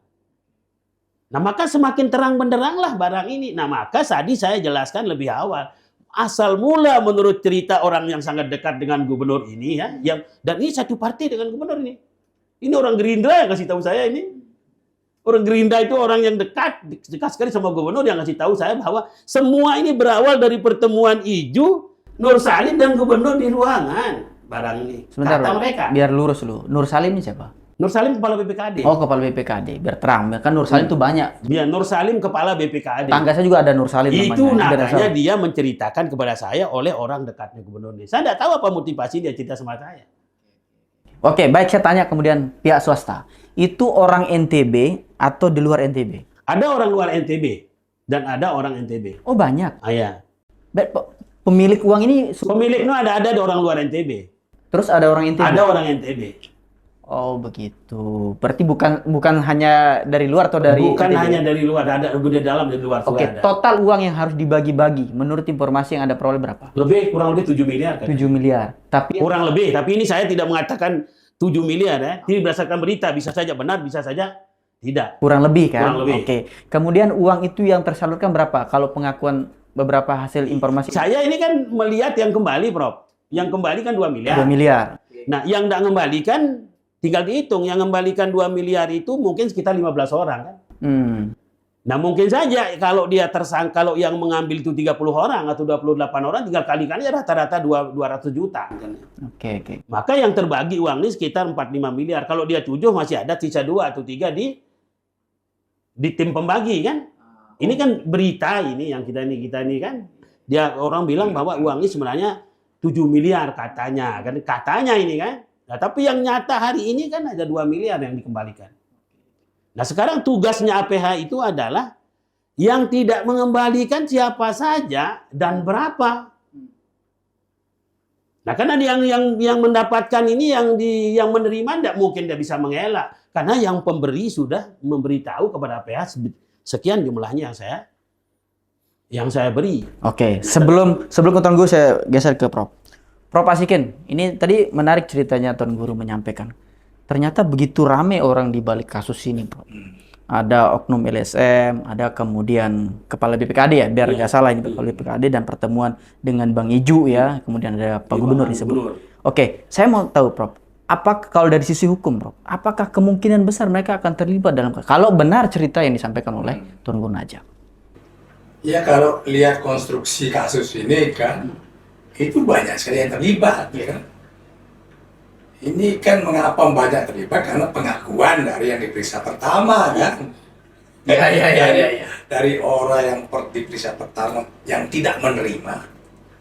Nah, maka semakin terang benderanglah barang ini. Nah, maka tadi saya jelaskan lebih awal. Asal mula menurut cerita orang yang sangat dekat dengan gubernur ini ya, dan ini satu partai dengan gubernur ini. Ini orang Gerindra yang kasih tahu saya ini. Orang Gerindra itu orang yang dekat sekali sama gubernur yang kasih tahu saya bahwa semua ini berawal dari pertemuan Iju, Nur Salim dan gubernur di ruangan barang ini. Sebentar, kata mereka. Biar lurus dulu. Nur Salim ini siapa? Nur Salim kepala BPKAD. Oh, kepala BPKAD. Biar terang. Kan Nur Salim itu banyak. Dia Nur Salim kepala BPKAD. Tangga saya juga ada Nur Salim itu namanya. namanya dia menceritakan kepada saya oleh orang dekatnya gubernur ini. Saya tidak tahu apa motivasi dia cerita sama saya. Oke, baik, saya tanya kemudian pihak swasta. Itu orang NTB atau di luar NTB? Ada orang luar NTB dan ada orang NTB. Oh, banyak. Iya. Baik, pemilik uang ini Pemilik itu ada orang luar NTB. terus ada orang NTB. Ada orang NTB. Oh, begitu. Berarti bukan hanya dari luar atau dari Bukan NTB? hanya dari luar, ada di dalam dari luar Oke, juga ada. total uang yang harus dibagi-bagi menurut informasi yang Anda peroleh berapa? Kurang lebih 7 miliar kan. 7 miliar. Tapi Kurang lebih, tapi ini saya tidak mengatakan 7 miliar ya. Ini berdasarkan berita, bisa saja benar, bisa saja tidak. kurang lebih kan? Kurang lebih. Oke. Kemudian uang itu yang tersalurkan berapa? Kalau pengakuan beberapa hasil informasi Saya ini kan melihat yang kembali, Prof. Yang kembali kan 2 miliar. 2 miliar. Nah, yang tidak mengembalikan tinggal dihitung. Yang mengembalikan 2 miliar itu mungkin sekitar 15 orang kan. Nah, mungkin saja kalau dia tersangka, kalau yang mengambil itu 30 orang atau 28 orang, tinggal kalikan ya rata-rata 200 juta. Oke. Maka yang terbagi uang ini sekitar 4-5 miliar. Kalau dia 7 masih ada sisa 2 atau 3 di tim pembagi kan. Ini kan berita ini yang kita ini kan. Dia orang bilang bahwa uang ini sebenarnya 7 miliar katanya. Katanya ini kan. Nah, tapi yang nyata hari ini kan ada 2 miliar yang dikembalikan. Nah, sekarang tugasnya APH itu adalah yang tidak mengembalikan siapa saja dan berapa. Nah, karena yang mendapatkan ini yang menerima tidak mungkin dia bisa mengelak karena yang pemberi sudah memberitahu kepada APH sekian jumlahnya yang saya beri. Oke, sebelum ke Tuan Guru saya geser ke Prof. Prof Asikin, ini tadi menarik ceritanya Tuan Guru menyampaikan. Ternyata begitu ramai orang di balik kasus ini, Prof. Ada oknum LSM, ada kemudian kepala BPKAD ya, biar nggak salah ini kepala BPKAD dan pertemuan dengan Bang Iju ya, kemudian ada Pak Gubernur disebut. Oke, saya mau tahu Prof, apakah kalau dari sisi hukum Prof, apakah kemungkinan besar mereka akan terlibat dalam kalau benar cerita yang disampaikan oleh Tuan Guru Najak? Ya kalau lihat konstruksi kasus ini kan, itu banyak sekali yang terlibat ya kan. Ini kan mengapa banyak terlibat karena pengakuan dari yang diperiksa pertama kan. Dari orang yang diperiksa pertama yang tidak menerima.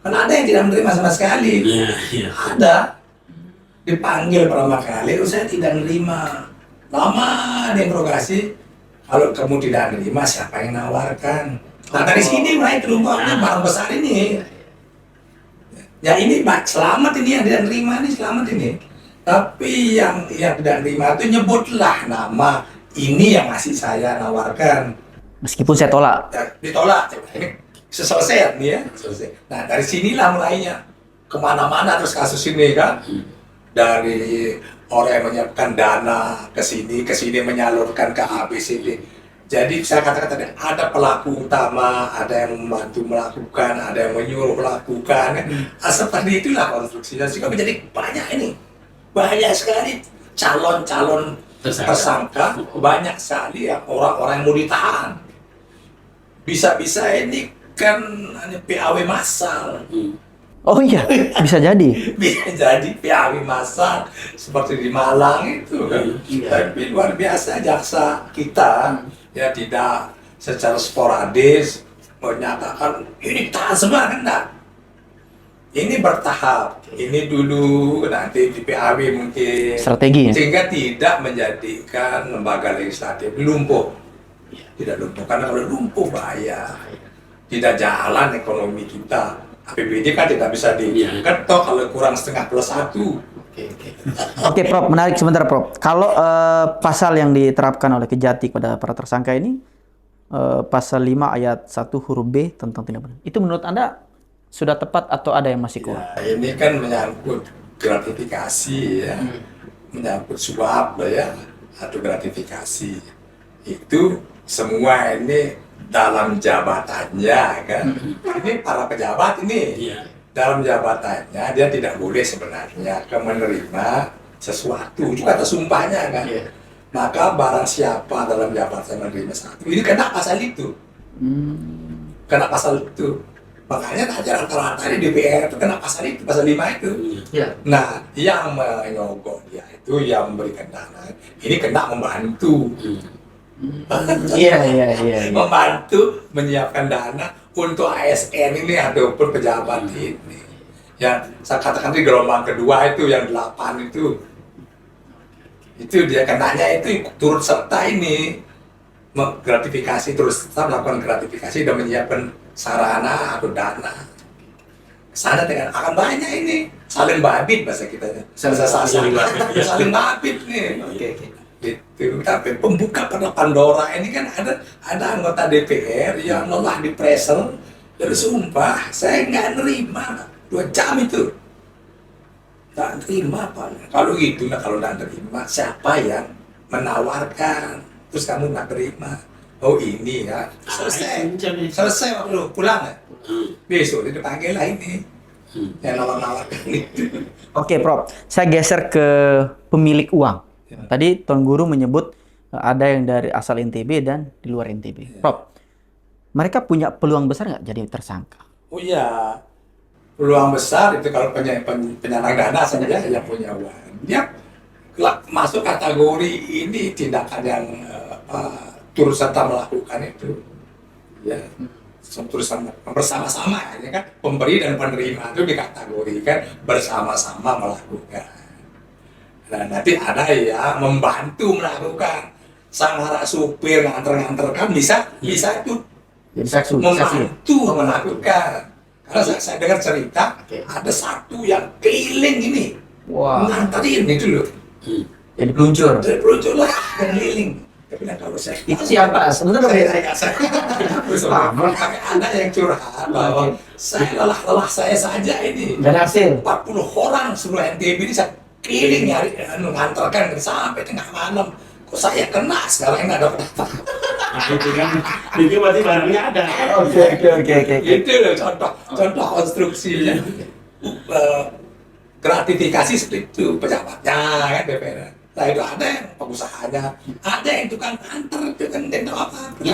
Kan ada yang tidak menerima sama sekali. Ada. Dipanggil pertama kali, saya tidak menerima. Lama diinterogasi. Kalau kamu tidak menerima, siapa yang nawarkan? Nah dari sini mulai terungkapnya barang besar ini. Ya ini selamat ini yang tidak terima ini selamat ini. Tapi yang tidak terima itu nyebutlah nama ini yang masih saya nawarkan. Meskipun saya tolak. Ya, ditolak. Ini selesai nih ya. Selesai. Nah dari sinilah mulainya kemana-mana terus kasus ini kan. Dari orang yang menyiapkan dana ke sini menyalurkan ke ABCD. Jadi saya katakan tadi ada pelaku utama, ada yang membantu melakukan, ada yang menyuruh melakukan. Seperti itulah konstruksinya. Sehingga menjadi banyak ini, banyak sekali calon-calon tersangka, banyak sekali ya orang-orang yang mau ditahan. Bisa-bisa ini kan PAW massal. Oh iya, bisa jadi. Bisa jadi PAW massal seperti di Malang itu kan. Tapi luar biasa jaksa kita ya tidak secara sporadis menyatakan ini tahan semua kan enggak. Ini bertahap. Ini dulu nanti di PAW mungkin Strategi ya? sehingga tidak menjadikan lembaga legislatif lumpuh. Tidak lumpuh karena kalau lumpuh bahaya. Tidak jalan ekonomi kita. APBD kan tidak bisa diketok kalau kurang setengah plus 1. Oke, Prof, menarik sebentar, Prof. Kalau pasal yang diterapkan oleh Kejati kepada para tersangka ini, pasal 5 ayat 1 huruf B tentang tindak pidana. Itu menurut Anda sudah tepat atau ada yang masih kurang? Ya, ini kan menyangkut gratifikasi ya, menyangkut suap ya, atau gratifikasi. Itu semua ini dalam jabatannya kan. Ini para pejabat ini. Dalam jabatannya dia tidak boleh sebenarnya menerima sesuatu, juga kata sumpahnya kan. Maka barang siapa dalam jabatan menerima sesuatu, ini kena pasal itu. Kena pasal itu. Makanya aja rata-rata di DPR itu kena pasal itu, pasal 5 itu. Nah, yang menyogok dia itu, yang memberikan dana, ini kena membantu. Iya. Membantu menyiapkan dana untuk ASN ini ataupun pejabat ini. Ya, saya katakan di gelombang kedua itu yang 8 itu dia kenanya itu turut serta ini gratifikasi, terus serta melakukan gratifikasi dan menyiapkan sarana atau dana. Sana dengan akan banyak ini saling babit bahasa kita. Saling babit nih. Itu tapi pembuka pada Pandora ini kan ada anggota DPR yang lelah di pressure dari sumpah saya nggak nerima 2 jam itu nggak terima Pak. Kalau gitu kalau nggak terima siapa yang menawarkan terus kamu nggak terima? Oh ini ya selesai waktu pulang ya besok dipanggil lah ini yang nawarkan itu. Oke, Prof. Saya geser ke pemilik uang. Tadi Tuan Guru menyebut ada yang dari asal NTB dan di luar NTB. Prof, mereka punya peluang besar nggak jadi tersangka? Oh iya, peluang besar itu kalau penyandang dana saja yang punya uang. Dia masuk kategori ini tindakan yang turut serta melakukan itu. Ya, bersama-sama ya kan, pemberi dan penerima itu dikategorikan bersama-sama melakukan. Nah, nanti ada yang membantu melakukan, sang harap supir nganter-nganterkan bisa itu Jadi saksi. membantu melakukan. Karena saya dengar cerita ada satu yang keliling ini nganterin itu loh. Jadi peluncur. Dari peluncur lah keliling. Tapi kalau saya Itu siapa? Sebenarnya saya ada yang curhat bahwa saya lelah saya saja ini. dan hasil. 40 orang seluruh NTB ini saya keliling nyari mengantarkan sampai tengah malam. Kok saya kena sekarang nggak ada pendapat. Itu berarti barangnya ada. Oke. Itu loh contoh konstruksinya. Gratifikasi seperti itu pejabatnya kan DPR. Nah itu ada yang pengusahanya, ada yang tukang antar, itu kan tidak apa-apa.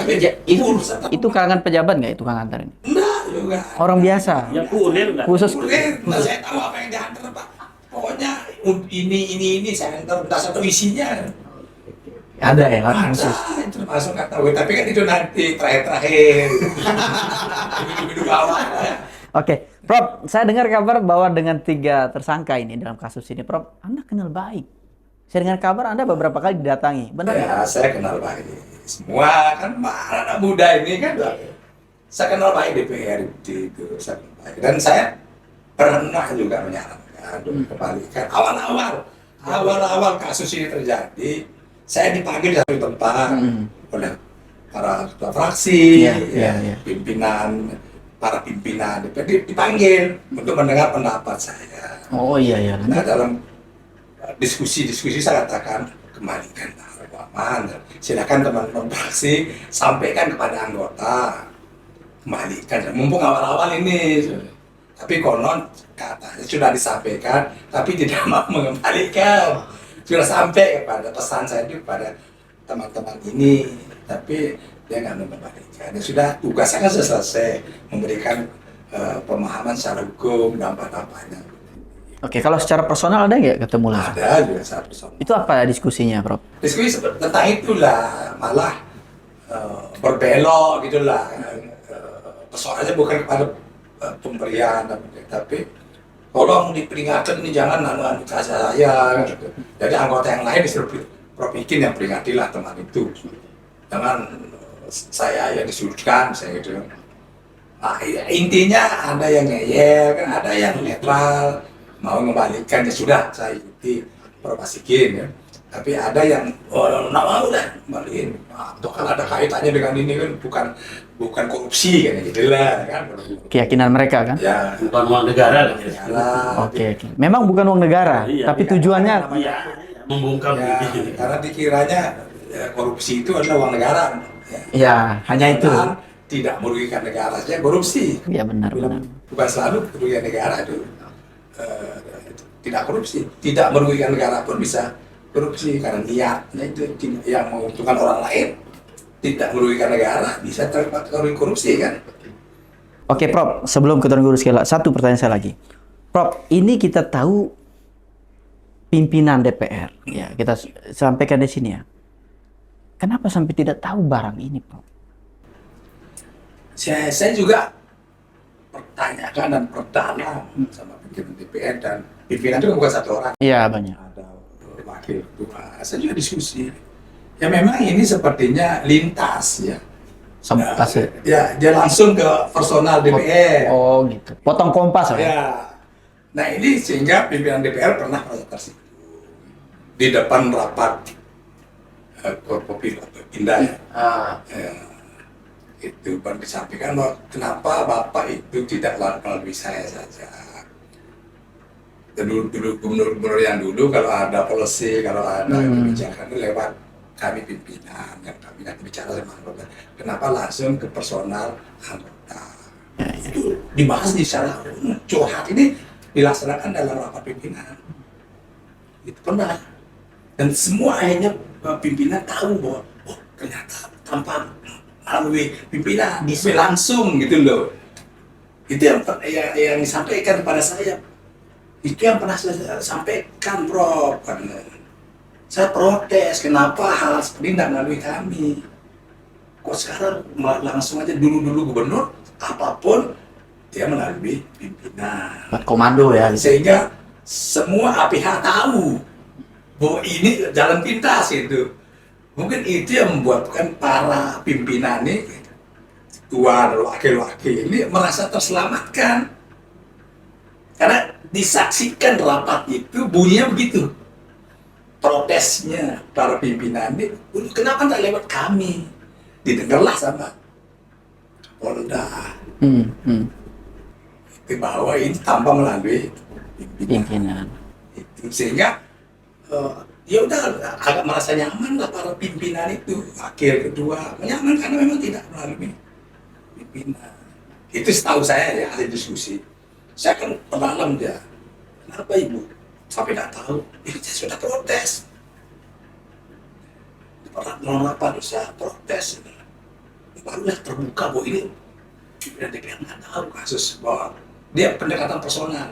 Itu kalangan pejabat nggak? Itu tukang antar ini? Enggak juga. Orang biasa. Yang kurir enggak? Khusus. Nah, saya tahu apa yang diantar Pak. Pokoknya ini saya antar, entah satu isinya. Ada ya kan? Ada, Khusus. itu masuk nggak tahu. Tapi kan itu nanti terakhir. Hidup awal ya. Oke, Prof, saya dengar kabar bahwa dengan 3 tersangka ini dalam kasus ini, Prof, Anda kenal baik. Saya dengar kabar Anda beberapa kali didatangi, benar nggak? Ya, saya kenal baik. Semua kan anak muda ini kan Saya kenal baik DPR itu, saya kenal baik. Dan saya pernah juga menyarankan untuk kembalikan awal-awal kasus ini terjadi, saya dipanggil di satu tempat oleh para ketua fraksi, pimpinan, para pimpinan DPR dipanggil untuk mendengar pendapat saya. Oh iya. Nah, dalam diskusi saya katakan kembalikan aman. Silakan teman-teman fraksi sampaikan kepada anggota, kembalikan. Mumpung awal-awal ini, tapi konon katanya sudah disampaikan, tapi tidak mau mengembalikan. Sudah sampai kepada pesan saya itu kepada teman-teman ini, tapi dia nggak mengembalikan. Ya sudah, tugasnya kan sudah selesai, memberikan pemahaman secara hukum, dampak-dampaknya. Oke, kalau secara personal ada nggak ketemu langsung? Ada juga secara personal. Itu apa diskusinya, Prof? Diskusi tentang itulah, malah berbelok gitulah. Persoalannya bukan kepada pemberian, tapi tolong diperingatkan ini jangan anu saya. Gitu. Jadi anggota yang lain disuruh Prof Ikin yang peringatilah teman itu. Jangan saya yang disudutkan, saya gitu. Nah, intinya ada yang ngeyel, kan ada yang netral, mau mengembalikan, ya sudah saya ikuti Prof Ikin ya. Tapi ada yang nggak mau dah kembaliin. Nah, kalau ada kaitannya dengan ini kan bukan korupsi kan gitu lah kan. Keyakinan mereka kan? Ya, Bukan uang negara lah. Oke. Memang bukan uang negara, Iya, tapi iya. tujuannya Iya, membungkam ya, ini. karena dikiranya korupsi itu adalah uang negara. ya hanya itu. Dan tidak merugikan negara saja korupsi. Ya benar. Bukan selalu kerugian negara itu tidak korupsi. Tidak merugikan negara pun bisa korupsi karena niatnya itu yang menguntungkan orang lain, tidak merugikan negara, bisa terlibat korupsi kan. Oke, Prof. Sebelum ke Tuan Guru sekali, satu pertanyaan saya lagi. Prof, ini kita tahu pimpinan DPR, ya kita sampaikan di sini ya. Kenapa sampai tidak tahu barang ini, Prof? Saya juga pertanyakan dan perdalam sama pimpinan DPR, dan pimpinan itu bukan satu orang. Iya, banyak. Ada wakil ketua. Saya juga diskusi. Ya memang ini sepertinya lintas ya. Ya, dia langsung ke personal DPR. Oh gitu. Potong kompas ya? Ya. Nah ini sehingga pimpinan DPR pernah merasa tersinggung di depan rapat Forkopimda ya. Itu baru disampaikan bahwa kenapa Bapak itu tidak melalui saya saja. Dulu gubernur yang dulu kalau ada policy, kalau ada kebijakan itu lewat kami pimpinan, yang kami nanti bicara sama anggota. Kenapa langsung ke personal anggota? Itu dibahas di sana. Curhat ini dilaksanakan dalam rapat pimpinan. Itu pernah. Dan semua akhirnya pimpinan tahu bahwa oh ternyata tanpa melalui pimpinan bisa langsung gitu loh. Itu yang disampaikan kepada saya. Itu yang pernah saya sampaikan, Prof. Saya protes, kenapa hal seperti ini tidak melalui kami. Kok sekarang langsung aja dulu gubernur, apapun dia melalui pimpinan. Buat komando ya. Sehingga semua pihak tahu bahwa ini jalan pintas itu. Mungkin itu yang membuatkan para pimpinan ini, ketua dan wakil-wakil ini merasa terselamatkan. Karena disaksikan rapat itu bunyinya begitu. Protesnya para pimpinan ini, kenapa tidak lewat kami? Didengarlah sama Polda. Bahwa ini tanpa melalui Pimpinan. Itu sehingga ya udah agak merasa nyaman lah para pimpinan itu, wakil kedua nyaman karena memang tidak melalui pimpinan. Itu setahu saya ya, hasil diskusi. Saya kan perdalam dia. Kenapa Ibu? Sampai tidak tahu. Ini saya sudah protes. Pernah apa saya protes. Barulah terbuka bahwa ini pimpinan DPR nggak tahu kasus bahwa dia pendekatan personal.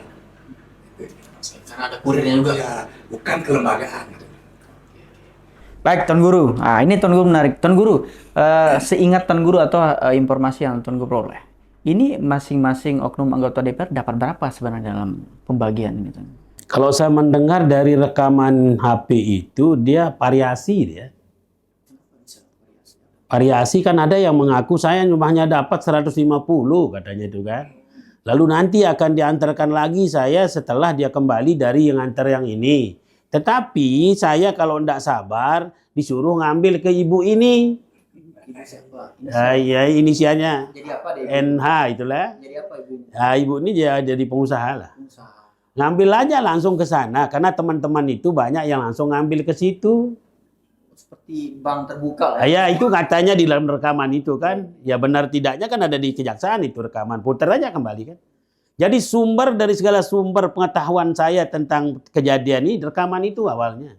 Karena ada kurirnya juga. Ya, bukan kelembagaan. Baik, Tuan Guru. Nah, ini Tuan Guru menarik. Tuan Guru, seingat Tuan Guru atau informasi yang Tuan Guru peroleh, ini masing-masing oknum anggota DPR dapat berapa sebenarnya dalam pembagian ini, Tuan? Kalau saya mendengar dari rekaman HP itu, dia variasi dia. variasi kan ada yang mengaku saya rumahnya dapat 150 katanya itu kan. Lalu nanti akan diantarkan lagi saya setelah dia kembali dari yang antar yang ini. Tetapi saya kalau tidak sabar disuruh ngambil ke ibu ini. Ibu siapa? Ya inisialnya Jadi apa deh? NH itulah. Jadi apa ibu? Ibu ini jadi pengusaha lah. Pengusaha. Ngambil aja langsung ke sana karena teman-teman itu banyak yang langsung ngambil ke situ. Seperti bank terbuka lah. Ya itu katanya di dalam rekaman itu kan. Ya benar tidaknya kan ada di kejaksaan itu rekaman. Putar aja kembali kan. Jadi sumber dari segala sumber pengetahuan saya tentang kejadian ini rekaman itu awalnya.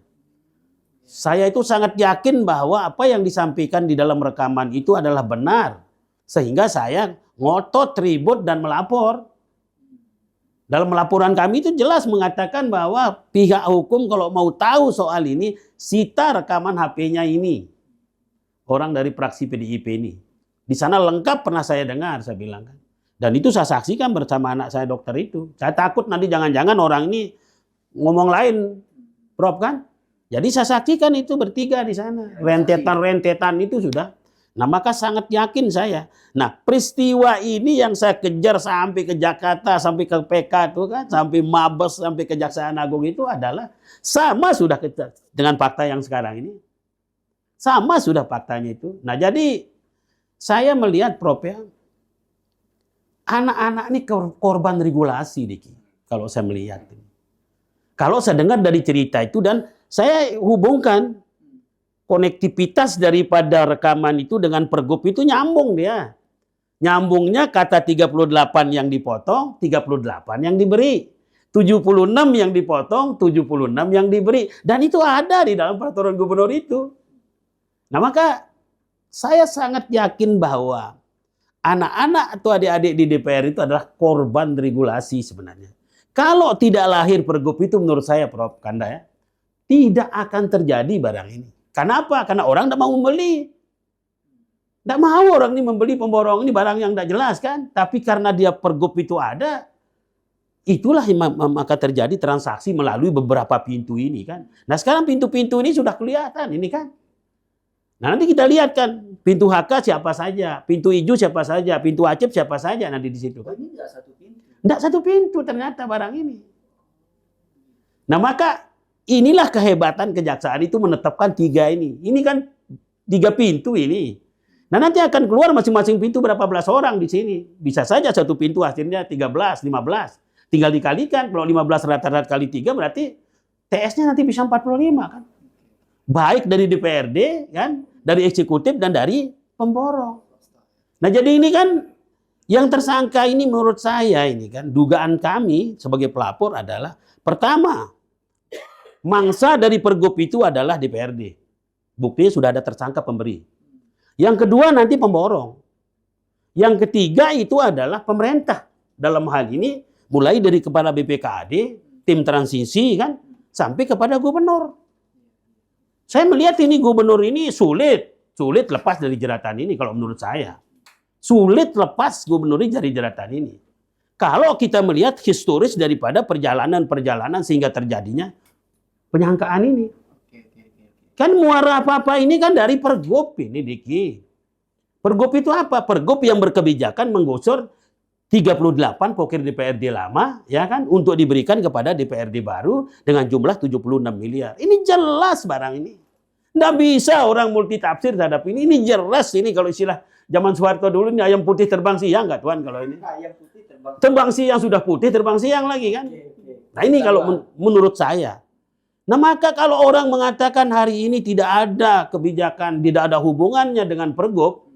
Saya itu sangat yakin bahwa apa yang disampaikan di dalam rekaman itu adalah benar. Sehingga saya ngotot, ribut, dan melapor. Dalam laporan kami itu jelas mengatakan bahwa pihak hukum kalau mau tahu soal ini, sita rekaman HP-nya ini. Orang dari fraksi PDIP ini. Di sana lengkap pernah saya dengar, saya bilang kan. Dan itu saya saksikan bersama anak saya dokter itu. Saya takut nanti jangan-jangan orang ini ngomong lain, Prof kan. Jadi saya saksikan itu bertiga di sana. Rentetan-rentetan itu sudah. Nah maka sangat yakin saya. Nah peristiwa ini yang saya kejar sampai ke Jakarta, sampai ke PK itu kan, sampai Mabes, sampai Kejaksaan Agung itu adalah sama sudah dengan fakta yang sekarang ini. Sama sudah faktanya itu. Nah jadi saya melihat Prof ya, anak-anak ini korban regulasi Diki. Kalau saya melihat ini. Kalau saya dengar dari cerita itu dan saya hubungkan konektivitas daripada rekaman itu dengan pergub itu nyambung dia. Nyambungnya kata 38 yang dipotong, 38 yang diberi. 76 yang dipotong, 76 yang diberi. Dan itu ada di dalam peraturan gubernur itu. Nah maka saya sangat yakin bahwa anak-anak atau adik-adik di DPR itu adalah korban regulasi sebenarnya. Kalau tidak lahir pergub itu menurut saya Prof Kanda ya, tidak akan terjadi barang ini. Kenapa? Karena orang tidak mau membeli. Tidak mau orang ini membeli pemborong ini barang yang tidak jelas kan. Tapi karena dia pergub itu ada, itulah maka terjadi transaksi melalui beberapa pintu ini kan. Nah sekarang pintu-pintu ini sudah kelihatan ini kan. Nah nanti kita lihat kan pintu HK siapa saja, pintu hijau siapa saja, pintu acep siapa saja nanti di situ kan. Ini enggak satu pintu. Tidak satu pintu ternyata barang ini. Nah maka inilah kehebatan kejaksaan itu menetapkan tiga ini. Ini kan 3 pintu ini. Nah nanti akan keluar masing-masing pintu berapa belas orang di sini. Bisa saja satu pintu hasilnya 13, 15. Tinggal dikalikan. Kalau 15 rata-rata kali 3 berarti TS-nya nanti bisa 45 kan. Baik dari DPRD kan, dari eksekutif dan dari pemborong. Nah jadi ini kan yang tersangka ini menurut saya ini kan dugaan kami sebagai pelapor adalah pertama mangsa dari pergub itu adalah DPRD. Buktinya sudah ada tersangka pemberi. Yang kedua nanti pemborong. Yang ketiga itu adalah pemerintah. Dalam hal ini mulai dari kepala BPKAD, tim transisi kan, sampai kepada gubernur. Saya melihat ini gubernur ini sulit lepas dari jeratan ini kalau menurut saya. Sulit lepas gubernur ini dari jeratan ini. Kalau kita melihat historis daripada perjalanan-perjalanan sehingga terjadinya penyangkaan ini. Kan muara apa-apa ini kan dari pergub ini, Diki. Pergub itu apa? Pergub yang berkebijakan menggusur 38 pokir DPRD lama, ya kan, untuk diberikan kepada DPRD baru dengan jumlah 76 miliar. Ini jelas barang ini. Nggak bisa orang multitafsir terhadap ini. Ini jelas ini kalau istilah zaman Soeharto dulu ini ayam putih terbang siang nggak Tuan kalau ini? Ayam putih Terbang siang sudah putih terbang siang lagi kan? Nah ini kalau menurut saya. Nah maka kalau orang mengatakan hari ini tidak ada kebijakan, tidak ada hubungannya dengan pergub,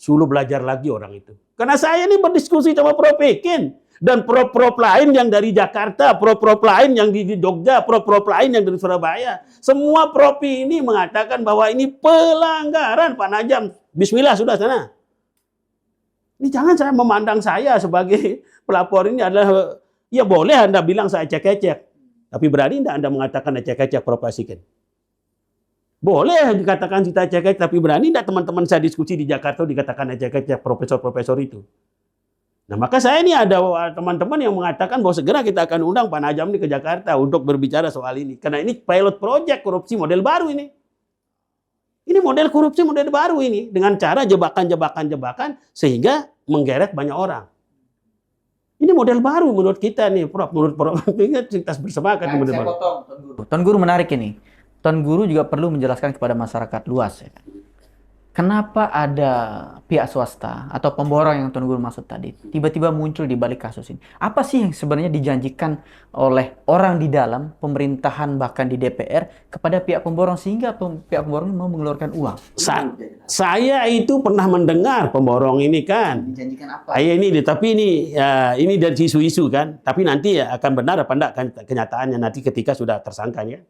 suruh belajar lagi orang itu. Karena saya ini berdiskusi sama Prof Ekin dan prof-prof lain yang dari Jakarta, prof-prof lain yang di Jogja, prof-prof lain yang dari Surabaya. Semua prof ini mengatakan bahwa ini pelanggaran Pak Najam. Bismillah sudah sana. Ini jangan saya memandang saya sebagai pelapor ini adalah, ya boleh Anda bilang saya ecek-ecek. Tapi berani tidak Anda mengatakan ecek-ecek Prof Asikin? Boleh dikatakan kita ecek-ecek, tapi berani tidak teman-teman saya diskusi di Jakarta dikatakan ecek-ecek profesor-profesor itu? Nah maka saya ini ada teman-teman yang mengatakan bahwa segera kita akan undang Pak Najam ini ke Jakarta untuk berbicara soal ini. Karena ini pilot project korupsi model baru ini. Ini model korupsi model baru ini dengan cara jebakan sehingga menggeret banyak orang. Ini model baru menurut kita nih, Prof. Menurut Prof. Kita bersepakat model baru. Tuan Guru menarik ini. Tuan Guru juga perlu menjelaskan kepada masyarakat luas ya. Kenapa ada pihak swasta atau pemborong yang Tuan Guru maksud tadi tiba-tiba muncul di balik kasus ini? Apa sih yang sebenarnya dijanjikan oleh orang di dalam pemerintahan bahkan di DPR kepada pihak pemborong sehingga pihak pemborong mau mengeluarkan uang? Saya itu pernah mendengar pemborong ini kan. Dijanjikan apa? Tapi ini dari isu-isu kan. Tapi nanti ya akan benar apa enggak kan kenyataannya nanti ketika sudah tersangka ya.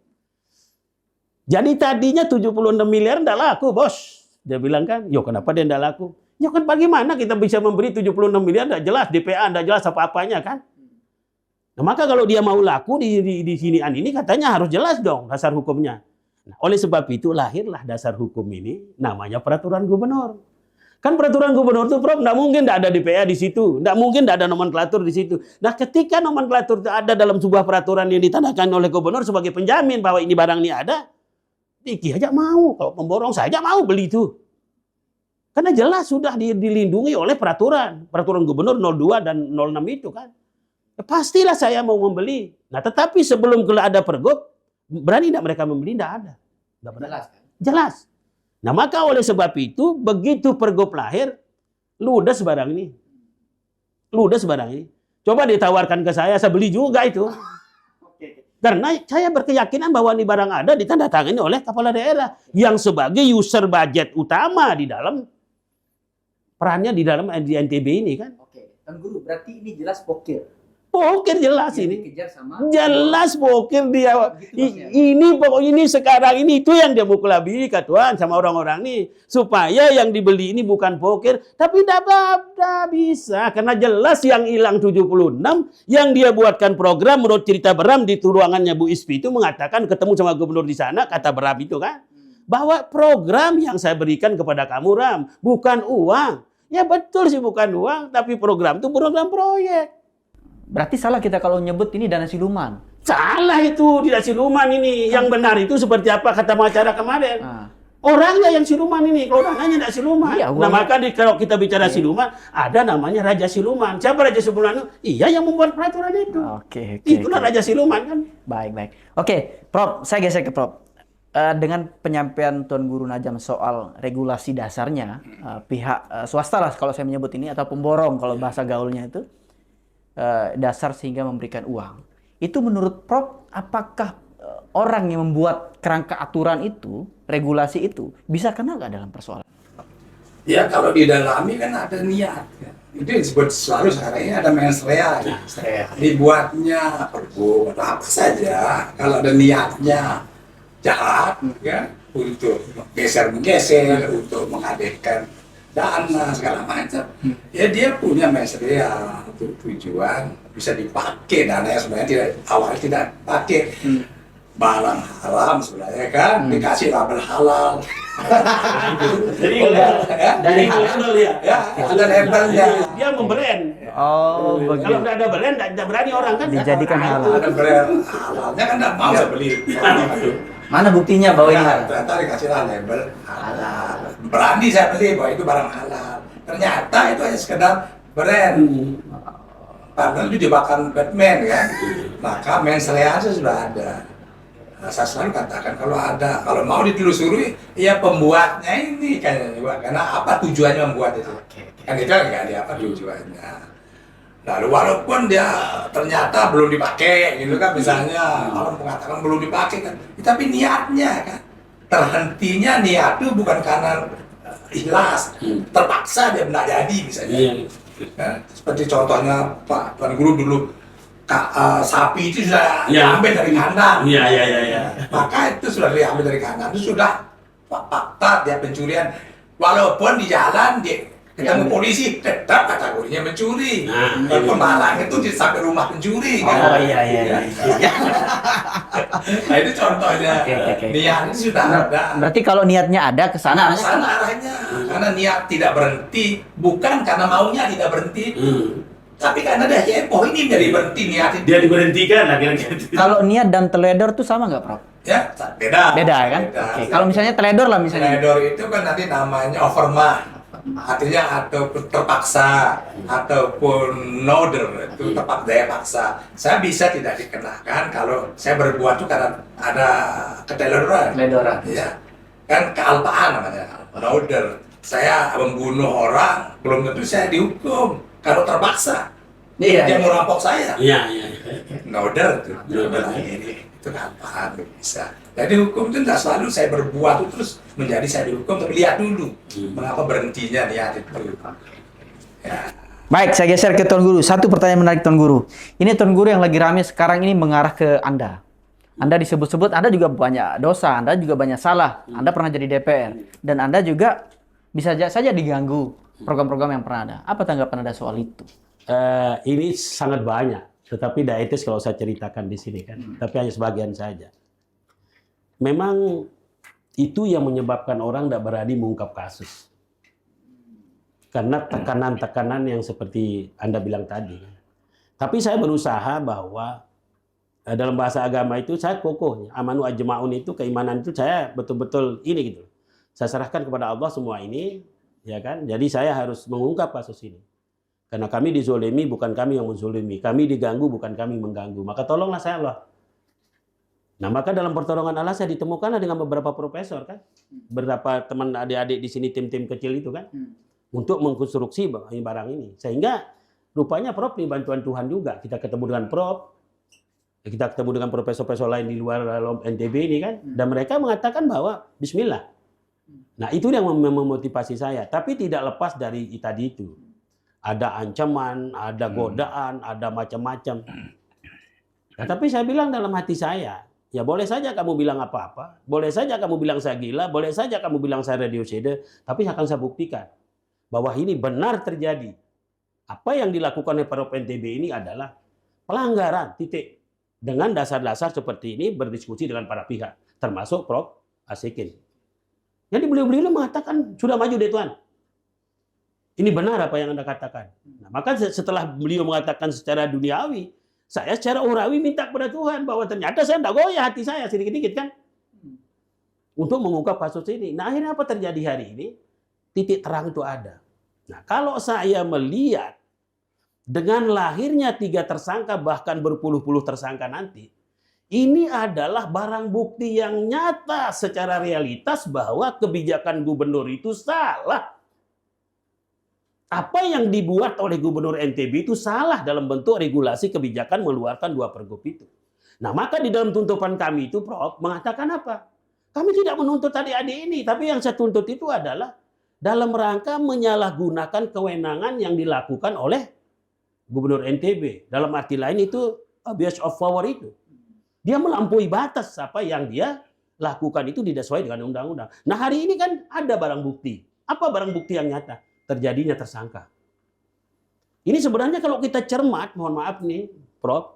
Jadi tadinya 76 miliar enggak laku, Bos. Dia bilang kan, yo kenapa dia enggak laku? Ya kan bagaimana kita bisa memberi 76 miliar enggak jelas, DPA enggak jelas apa-apanya kan? Nah, maka kalau dia mau laku di sinian ini katanya harus jelas dong dasar hukumnya. Nah, oleh sebab itu lahirlah dasar hukum ini namanya peraturan gubernur. Kan peraturan gubernur itu Prof, enggak mungkin enggak ada DPA di situ, enggak mungkin enggak ada nomenklatur di situ. Nah, ketika nomenklatur itu ada dalam sebuah peraturan yang ditandakan oleh gubernur sebagai penjamin bahwa ini barang ini ada, Diki aja mau, kalau pemborong saja mau beli itu. Karena jelas sudah dilindungi oleh peraturan gubernur 02 dan 06 itu kan. Ya, pastilah saya mau membeli. Nah, tetapi sebelum ada pergub, berani tidak mereka membeli? Tidak ada. Jelas kan? Jelas. Nah, maka oleh sebab itu, begitu pergub lahir, ludes barang ini. Coba ditawarkan ke saya beli juga itu. Karena saya berkeyakinan bahwa ini barang ada ditandatangani oleh kepala daerah yang sebagai user budget utama di dalam perannya di dalam NTB ini kan. Oke, Tuan Guru berarti ini jelas pokir. Pokir jelas Yang ini. dikejar sama Jelas pokir dia. Gitu, Ini sekarang ini itu yang dia mukul Tuhan sama orang-orang nih supaya yang dibeli ini bukan pokir tapi tidak bisa karena jelas yang hilang 76 yang dia buatkan program menurut cerita Beram di ruangannya Bu Ispi itu mengatakan ketemu sama gubernur di sana kata Beram itu kan bahwa program yang saya berikan kepada kamu Ram bukan uang. Ya betul sih bukan uang tapi program itu program proyek. Berarti salah kita kalau nyebut ini dana siluman. Salah itu, tidak siluman ini. Yang benar itu seperti apa kata pengacara kemarin. Orangnya yang siluman ini, kalau dananya tidak siluman. Iya, nah maka kalau kita bicara siluman, ada namanya Raja Siluman. Siapa Raja Siluman? Iya yang membuat peraturan itu. Itulah Raja Siluman kan. Baik. Oke, Prof, saya geser ke Prof. Dengan penyampaian Tuan Guru Najam soal regulasi dasarnya, pihak swasta lah kalau saya menyebut ini, atau pemborong kalau bahasa gaulnya itu, dasar sehingga memberikan uang. Itu menurut Prof, apakah orang yang membuat kerangka aturan itu, regulasi itu, bisa kena nggak dalam persoalan? Ya kalau didalami kan ada niat. Ya. Itu yang disebut selalu sekarang ini ada mens rea. Dibuatnya perbu atau apa saja. Kalau ada niatnya jahat, ya untuk menggeser, untuk menghadirkan dana segala macam. Ya dia punya mens rea untuk tujuan bisa dipakai dananya sebenarnya awalnya tidak pakai barang haram sebenarnya kan dikasih label halal. Jadi dari halal ya ada labelnya. Dia membrand. Oh, begitu. Kalau tidak ada brand, tidak berani orang kan. Dijadikan halal. Ada brand halalnya kan tidak mau saya beli. Mana buktinya bahwa ini halal? Ternyata dikasih label halal. Berani saya beli bahwa itu barang halal. Ternyata itu hanya sekedar brand. Padahal itu jebakan Batman kan. Maka mens rea sudah ada. Nah, saya selalu katakan kalau mau ditelusuri, ya pembuatnya ini karena apa tujuannya membuat itu? Kan itu nggak ada apa tujuannya. Lalu walaupun dia ternyata belum dipakai, gitu kan misalnya orang mengatakan belum dipakai kan, tapi niatnya kan terhentinya niat itu bukan karena ikhlas, terpaksa dia benar jadi misalnya. Nah, seperti contohnya Pak Tuan Guru dulu. Sapi itu sudah diambil dari kandang. Maka itu sudah diambil dari kandang. Itu sudah fakta dia pencurian. Walaupun di jalan dia ketemu polisi, tetap kategorinya mencuri. Walaupun barang itu sampai rumah pencuri. Oh iya. Nah itu contohnya. Niat itu sudah ada. Berarti kalau niatnya ada ke sana arahnya. Karena niat tidak berhenti bukan karena maunya tidak berhenti. Tapi karena ada heboh ini jadi berhenti niat itu. Dia diberhentikan lah kira-kira. Kalau niat dan teledor tuh sama nggak, Prof? Ya, beda. Beda kan? Oke. Kalau misalnya teledor lah misalnya. Teledor itu kan nanti namanya overman. Artinya ataupun terpaksa ataupun noder itu terpaksa daya paksa. Saya bisa tidak dikenakan kalau saya berbuat itu karena ada keteledoran. Keteledoran. Ya. Kan kealpaan namanya, noder. Saya membunuh orang belum tentu saya dihukum kalau terpaksa. Iya. Dia mau rampok saya. Iya. Noder tuh, ini itu kealpaan bisa. Jadi hukum itu tidak selalu saya berbuat itu terus menjadi saya dihukum, tapi lihat dulu mengapa berhentinya niat itu. Ya. Baik, saya geser ke Tuan Guru. Satu pertanyaan menarik Tuan Guru. Ini Tuan Guru yang lagi rame sekarang ini mengarah ke Anda. Anda disebut-sebut Anda juga banyak dosa, Anda juga banyak salah. Anda pernah jadi DPR dan Anda juga bisa saja diganggu program-program yang pernah ada. Apa tanggapan Anda soal itu? Ini sangat banyak, tetapi tidak etis kalau saya ceritakan di sini kan. Tapi hanya sebagian saja. Memang itu yang menyebabkan orang tidak berani mengungkap kasus. Karena tekanan-tekanan yang seperti Anda bilang tadi. Tapi saya berusaha bahwa dalam bahasa agama itu saya kokoh. Amanu ajma'un itu, keimanan itu saya betul-betul ini gitu. Saya serahkan kepada Allah semua ini, ya kan? Jadi saya harus mengungkap kasus ini. Karena kami dizolimi, bukan kami yang menzolimi. Kami diganggu, bukan kami mengganggu. Maka tolonglah saya Allah. Nah, maka dalam pertolongan Allah saya ditemukanlah dengan beberapa profesor kan. Beberapa teman adik-adik di sini, tim-tim kecil itu kan. Untuk mengkonstruksi barang ini. Sehingga rupanya Prof ini bantuan Tuhan juga. Kita ketemu dengan Prof. Kita ketemu dengan profesor-profesor lain di luar NTB ini kan. Dan mereka mengatakan bahwa bismillah. Nah, itu yang memotivasi saya. Tapi tidak lepas dari tadi itu. Ada ancaman, ada godaan, ada macam-macam. Nah, tapi saya bilang dalam hati saya, ya boleh saja kamu bilang apa-apa, boleh saja kamu bilang saya gila, boleh saja kamu bilang saya radiosida, tapi akan saya buktikan bahwa ini benar terjadi. Apa yang dilakukan oleh Prof NTB ini adalah pelanggaran, titik. Dengan dasar-dasar seperti ini berdiskusi dengan para pihak, termasuk Prof Asikin. Jadi beliau-beliau mengatakan, sudah maju deh Tuan. Ini benar apa yang Anda katakan. Nah, maka setelah beliau mengatakan secara duniawi, saya secara urawi minta kepada Tuhan bahwa ternyata saya tidak goyah hati saya sedikit-sedikit kan. Untuk mengungkap kasus ini. Nah, akhirnya apa terjadi hari ini? Titik terang itu ada. Nah, kalau saya melihat dengan lahirnya 3 tersangka bahkan berpuluh-puluh tersangka nanti, ini adalah barang bukti yang nyata secara realitas bahwa kebijakan gubernur itu salah. Apa yang dibuat oleh Gubernur NTB itu salah dalam bentuk regulasi kebijakan mengeluarkan 2 pergub itu. Nah, maka di dalam tuntutan kami itu, Prof, mengatakan apa? Kami tidak menuntut adik-adik ini, tapi yang saya tuntut itu adalah dalam rangka menyalahgunakan kewenangan yang dilakukan oleh Gubernur NTB. Dalam arti lain itu abuse of power itu. Dia melampaui batas apa yang dia lakukan itu tidak sesuai dengan undang-undang. Nah, hari ini kan ada barang bukti. Apa barang bukti yang nyata? Terjadinya tersangka. Ini sebenarnya kalau kita cermat, mohon maaf nih, Prof,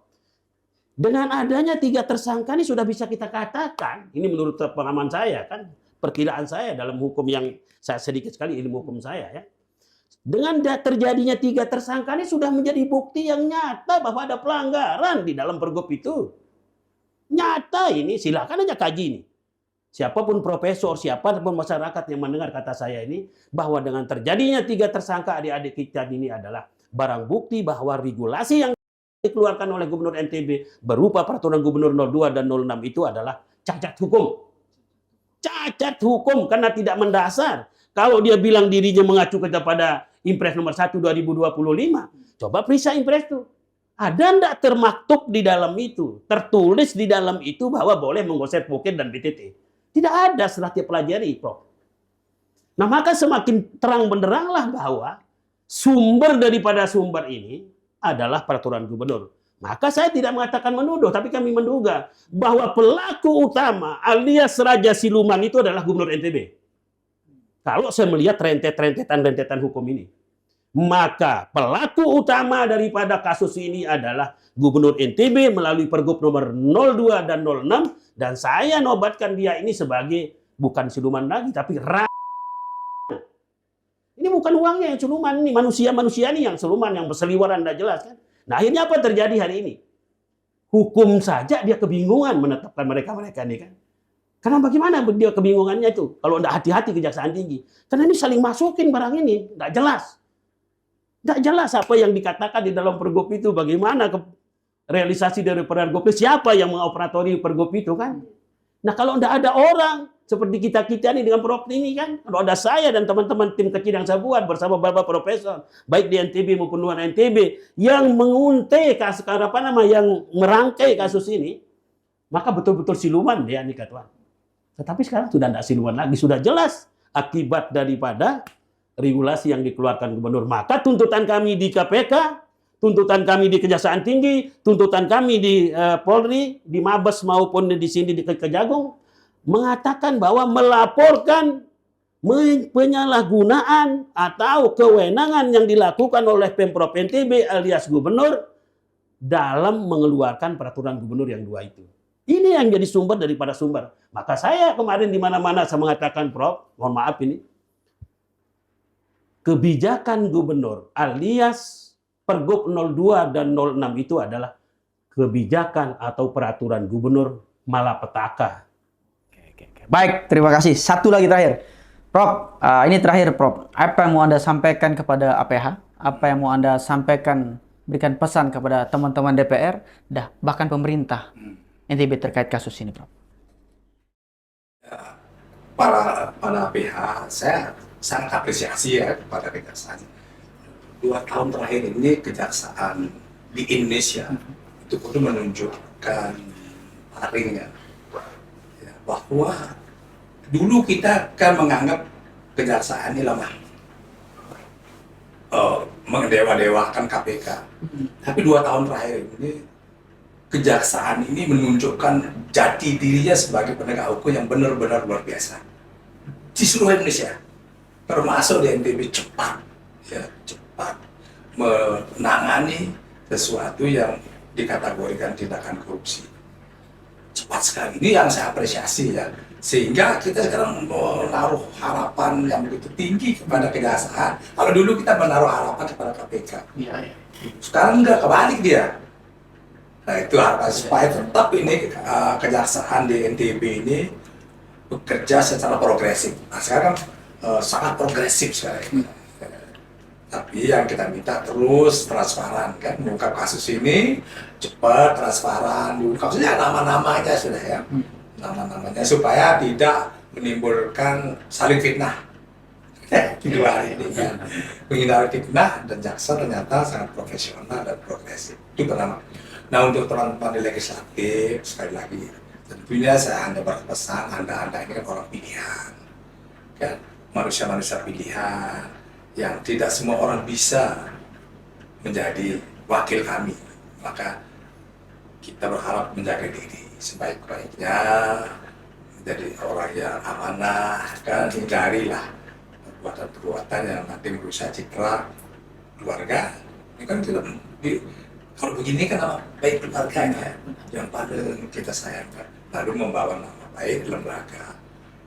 dengan adanya 3 tersangka ini sudah bisa kita katakan, ini menurut pengalaman saya kan, perkiraan saya dalam hukum yang saya sedikit sekali ilmu hukum saya ya. Dengan terjadinya 3 tersangka ini sudah menjadi bukti yang nyata bahwa ada pelanggaran di dalam pergub itu. Nyata ini, silakan aja kaji ini. Siapapun profesor, siapapun masyarakat yang mendengar kata saya ini, bahwa dengan terjadinya 3 tersangka adik-adik kita ini adalah barang bukti bahwa regulasi yang dikeluarkan oleh Gubernur NTB berupa Peraturan Gubernur 02 dan 06 itu adalah cacat hukum. Cacat hukum karena tidak mendasar. Kalau dia bilang dirinya mengacu kepada Impres nomor 1 2025, coba periksa Impres itu. Ada enggak termaktub di dalam itu, tertulis di dalam itu bahwa boleh menggosir poket dan BTT? Tidak ada setelah dia pelajari, Prof. Nah, maka semakin terang benderanglah bahwa sumber daripada sumber ini adalah peraturan gubernur. Maka saya tidak mengatakan menuduh, tapi kami menduga bahwa pelaku utama alias Raja Siluman itu adalah Gubernur NTB. Kalau saya melihat rentetan hukum ini. Maka pelaku utama daripada kasus ini adalah Gubernur NTB melalui Pergub nomor 02 dan 06, dan saya nobatkan dia ini sebagai bukan siluman lagi tapi Ini bukan uangnya yang suluman, ini manusia-manusia ini yang suluman, yang berseliweran tidak jelas kan. Nah akhirnya apa terjadi hari ini? Hukum saja dia kebingungan menetapkan mereka-mereka ini kan. Karena bagaimana dia kebingungannya itu? Kalau tidak hati-hati Kejaksaan Tinggi. Karena ini saling masukin barang ini, tidak jelas. Tidak jelas apa yang dikatakan di dalam pergub itu, bagaimana realisasi dari pergub itu, siapa yang mengoperatori pergub itu kan. Nah kalau tidak ada orang seperti kita ini dengan Prof ini kan, kalau ada saya dan teman-teman tim kecil yang saya buat bersama Bapak Profesor, baik di NTB maupun luar NTB, yang menguntai kasus yang merangkai kasus ini, maka betul-betul siluman dia nih Tuan. Tetapi sekarang sudah tidak siluman lagi, sudah jelas akibat daripada regulasi yang dikeluarkan gubernur. Maka tuntutan kami di KPK, tuntutan kami di Kejaksaan Tinggi, tuntutan kami di Polri, di Mabes maupun di sini di Kejagung, mengatakan bahwa melaporkan penyalahgunaan atau kewenangan yang dilakukan oleh Pemprov NTB alias gubernur dalam mengeluarkan peraturan gubernur yang 2 itu. Ini yang jadi sumber daripada sumber. Maka saya kemarin di mana-mana saya mengatakan, Prof, mohon maaf ini, kebijakan gubernur alias Pergub 02 dan 06 itu adalah kebijakan atau peraturan gubernur malapetaka. Baik, terima kasih. Satu lagi terakhir. Prof, ini terakhir Prof. Apa yang mau Anda sampaikan kepada APH? Apa yang mau Anda sampaikan, berikan pesan kepada teman-teman DPR, bahkan pemerintah NTB terkait kasus ini, Prof? Para APH, saya sangat apresiasi ya kepada Kejaksaan. 2 tahun terakhir ini Kejaksaan di Indonesia itu menunjukkan taringnya ya, bahwa dulu kita kan menganggap Kejaksaan ini lemah, mendewa-dewakan KPK. Tapi 2 tahun terakhir ini Kejaksaan ini menunjukkan jati dirinya sebagai penegak hukum yang benar-benar luar biasa di seluruh Indonesia, termasuk di NTB. Cepat menangani sesuatu yang dikategorikan tindakan korupsi. Cepat sekali. Ini yang saya apresiasi ya. Sehingga kita sekarang menaruh harapan yang begitu tinggi kepada Kejaksaan. Kalau dulu kita menaruh harapan kepada KPK. Sekarang enggak, kebalik dia. Nah itu harapan supaya tetap ini Kejaksaan di NTB ini bekerja secara progresif. Nah sekarang sangat progresif sekarang. Tapi yang kita minta terus transparan kan, mengungkap kasus ini cepat, transparan, diungkap saja nama-namanya sudah ya, nama-namanya supaya tidak menimbulkan saling fitnah. Di luar ini kan, menghindari fitnah, dan jaksa ternyata sangat profesional dan progresif. Itu pertama. Nah untuk teman-teman di legislatif sekali lagi, tentunya saya hanya berpesan Anda ini kan orang pilihan, kan manusia-manusia pilihan. Yang tidak semua orang bisa menjadi wakil kami, maka kita berharap menjaga diri sebaik-baiknya, menjadi orang yang amanah, kan hindarilah perbuatan-perbuatan yang nanti merusak citra keluarga. Ini kan tidak, kalau begini kan baik keluarganya yang paling kita sayangkan, lalu membawa nama baik lembaga,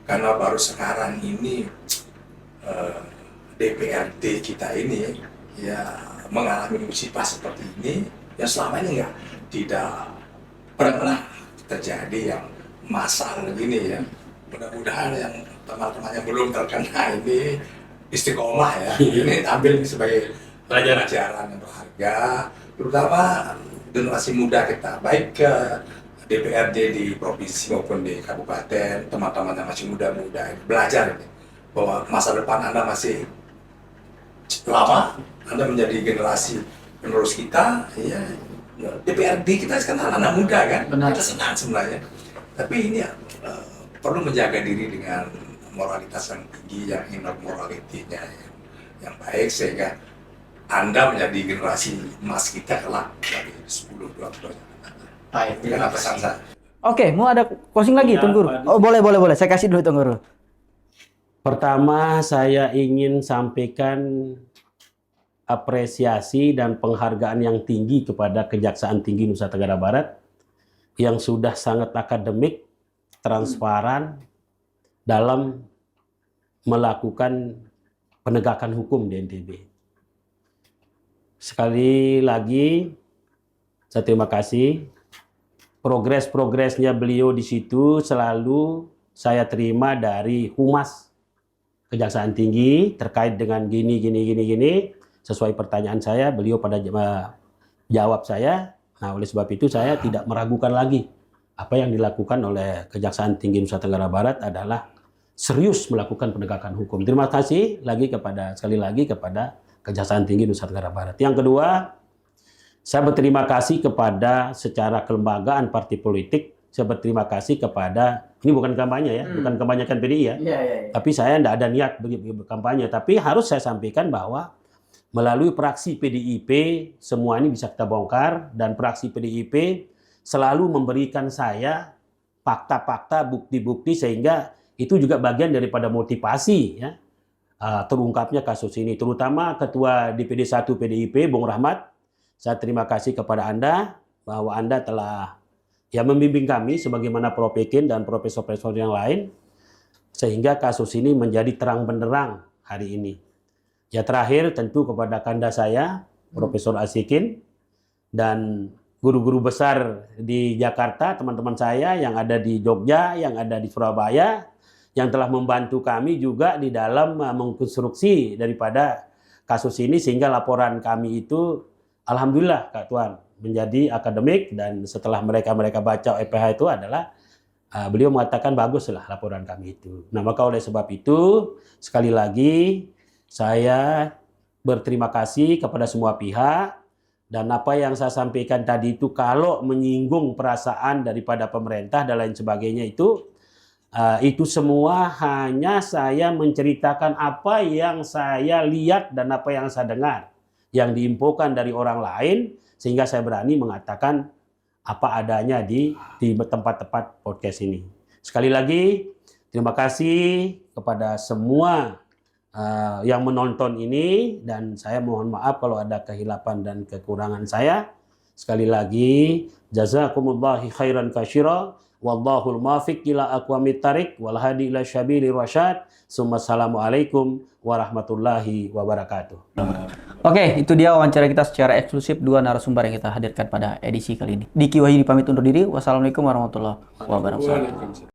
karena baru sekarang ini DPRD kita ini ya mengalami musibah seperti ini yang selama ini ya tidak pernah terjadi yang massal begini ya. Mudah-mudahan yang teman-teman yang belum terkena ini istiqomah ya. Ini ambil ini sebagai pelajaran yang berharga, terutama generasi muda kita, baik ke DPRD di provinsi maupun di kabupaten, teman-teman yang masih muda-muda belajar ini bahwa masa depan Anda masih lama, Anda menjadi generasi penerus kita, ya. DPRD kita sekarang anak-anak muda kan, kita senang sebenarnya. Tapi ini ya, perlu menjaga diri dengan moralitas yang tinggi, yang inner morality-nya yang baik, sehingga Anda menjadi generasi emas kita kelak dari 10-20 tahun. Baik, itu kan pesan saya. Oke, mau ada closing lagi, Tuan Guru? Oh boleh. Saya kasih dulu Tuan Guru. Pertama, saya ingin sampaikan apresiasi dan penghargaan yang tinggi kepada Kejaksaan Tinggi Nusa Tenggara Barat yang sudah sangat akademik, transparan dalam melakukan penegakan hukum di NTB. Sekali lagi saya terima kasih. Progres-progresnya beliau di situ selalu saya terima dari Humas Kejaksaan Tinggi terkait dengan gini. Sesuai pertanyaan saya, beliau pada jawab saya. Nah, oleh sebab itu saya tidak meragukan lagi apa yang dilakukan oleh Kejaksaan Tinggi Nusa Tenggara Barat adalah serius melakukan penegakan hukum. Terima kasih sekali lagi kepada Kejaksaan Tinggi Nusa Tenggara Barat. Yang kedua, saya berterima kasih kepada secara kelembagaan partai politik. Saya berterima kasih kepada, ini bukan kampanye ya, bukan kebanyakan PDI ya. Tapi saya tidak ada niat berkampanye. Tapi harus saya sampaikan bahwa melalui praksi PDIP, semua ini bisa kita bongkar, dan praksi PDIP selalu memberikan saya fakta-fakta, bukti-bukti, sehingga itu juga bagian daripada motivasi ya, terungkapnya kasus ini. Terutama Ketua DPD 1 PDIP, Bung Rahmat, saya terima kasih kepada Anda, bahwa Anda telah ya membimbing kami, sebagaimana Prof. Ekin dan profesor-profesor yang lain, sehingga kasus ini menjadi terang benderang hari ini. Ya terakhir tentu kepada kanda saya, Profesor Asikin, dan guru-guru besar di Jakarta, teman-teman saya yang ada di Jogja, yang ada di Surabaya, yang telah membantu kami juga di dalam mengkonstruksi daripada kasus ini, sehingga laporan kami itu, alhamdulillah Kak Tuan, menjadi akademik, dan setelah mereka baca EPH itu adalah, beliau mengatakan baguslah laporan kami itu. Nah, maka oleh sebab itu, sekali lagi, saya berterima kasih kepada semua pihak, dan apa yang saya sampaikan tadi itu kalau menyinggung perasaan daripada pemerintah dan lain sebagainya itu semua hanya saya menceritakan apa yang saya lihat dan apa yang saya dengar, yang diinfokan dari orang lain, sehingga saya berani mengatakan apa adanya di tempat-tempat podcast ini. Sekali lagi, terima kasih kepada semua yang menonton ini, dan saya mohon maaf kalau ada kehilapan dan kekurangan saya. Sekali lagi, jazakumullahu khairan katsira, wallahul muwaffiq ila aqwamit thariq wal hadi ila syabilir rasyad. Assalamualaikum warahmatullahi wabarakatuh. Oke, itu dia wawancara kita secara eksklusif dua narasumber yang kita hadirkan pada edisi kali ini. Diki Wahyudi pamit undur diri. Wassalamualaikum warahmatullahi wabarakatuh.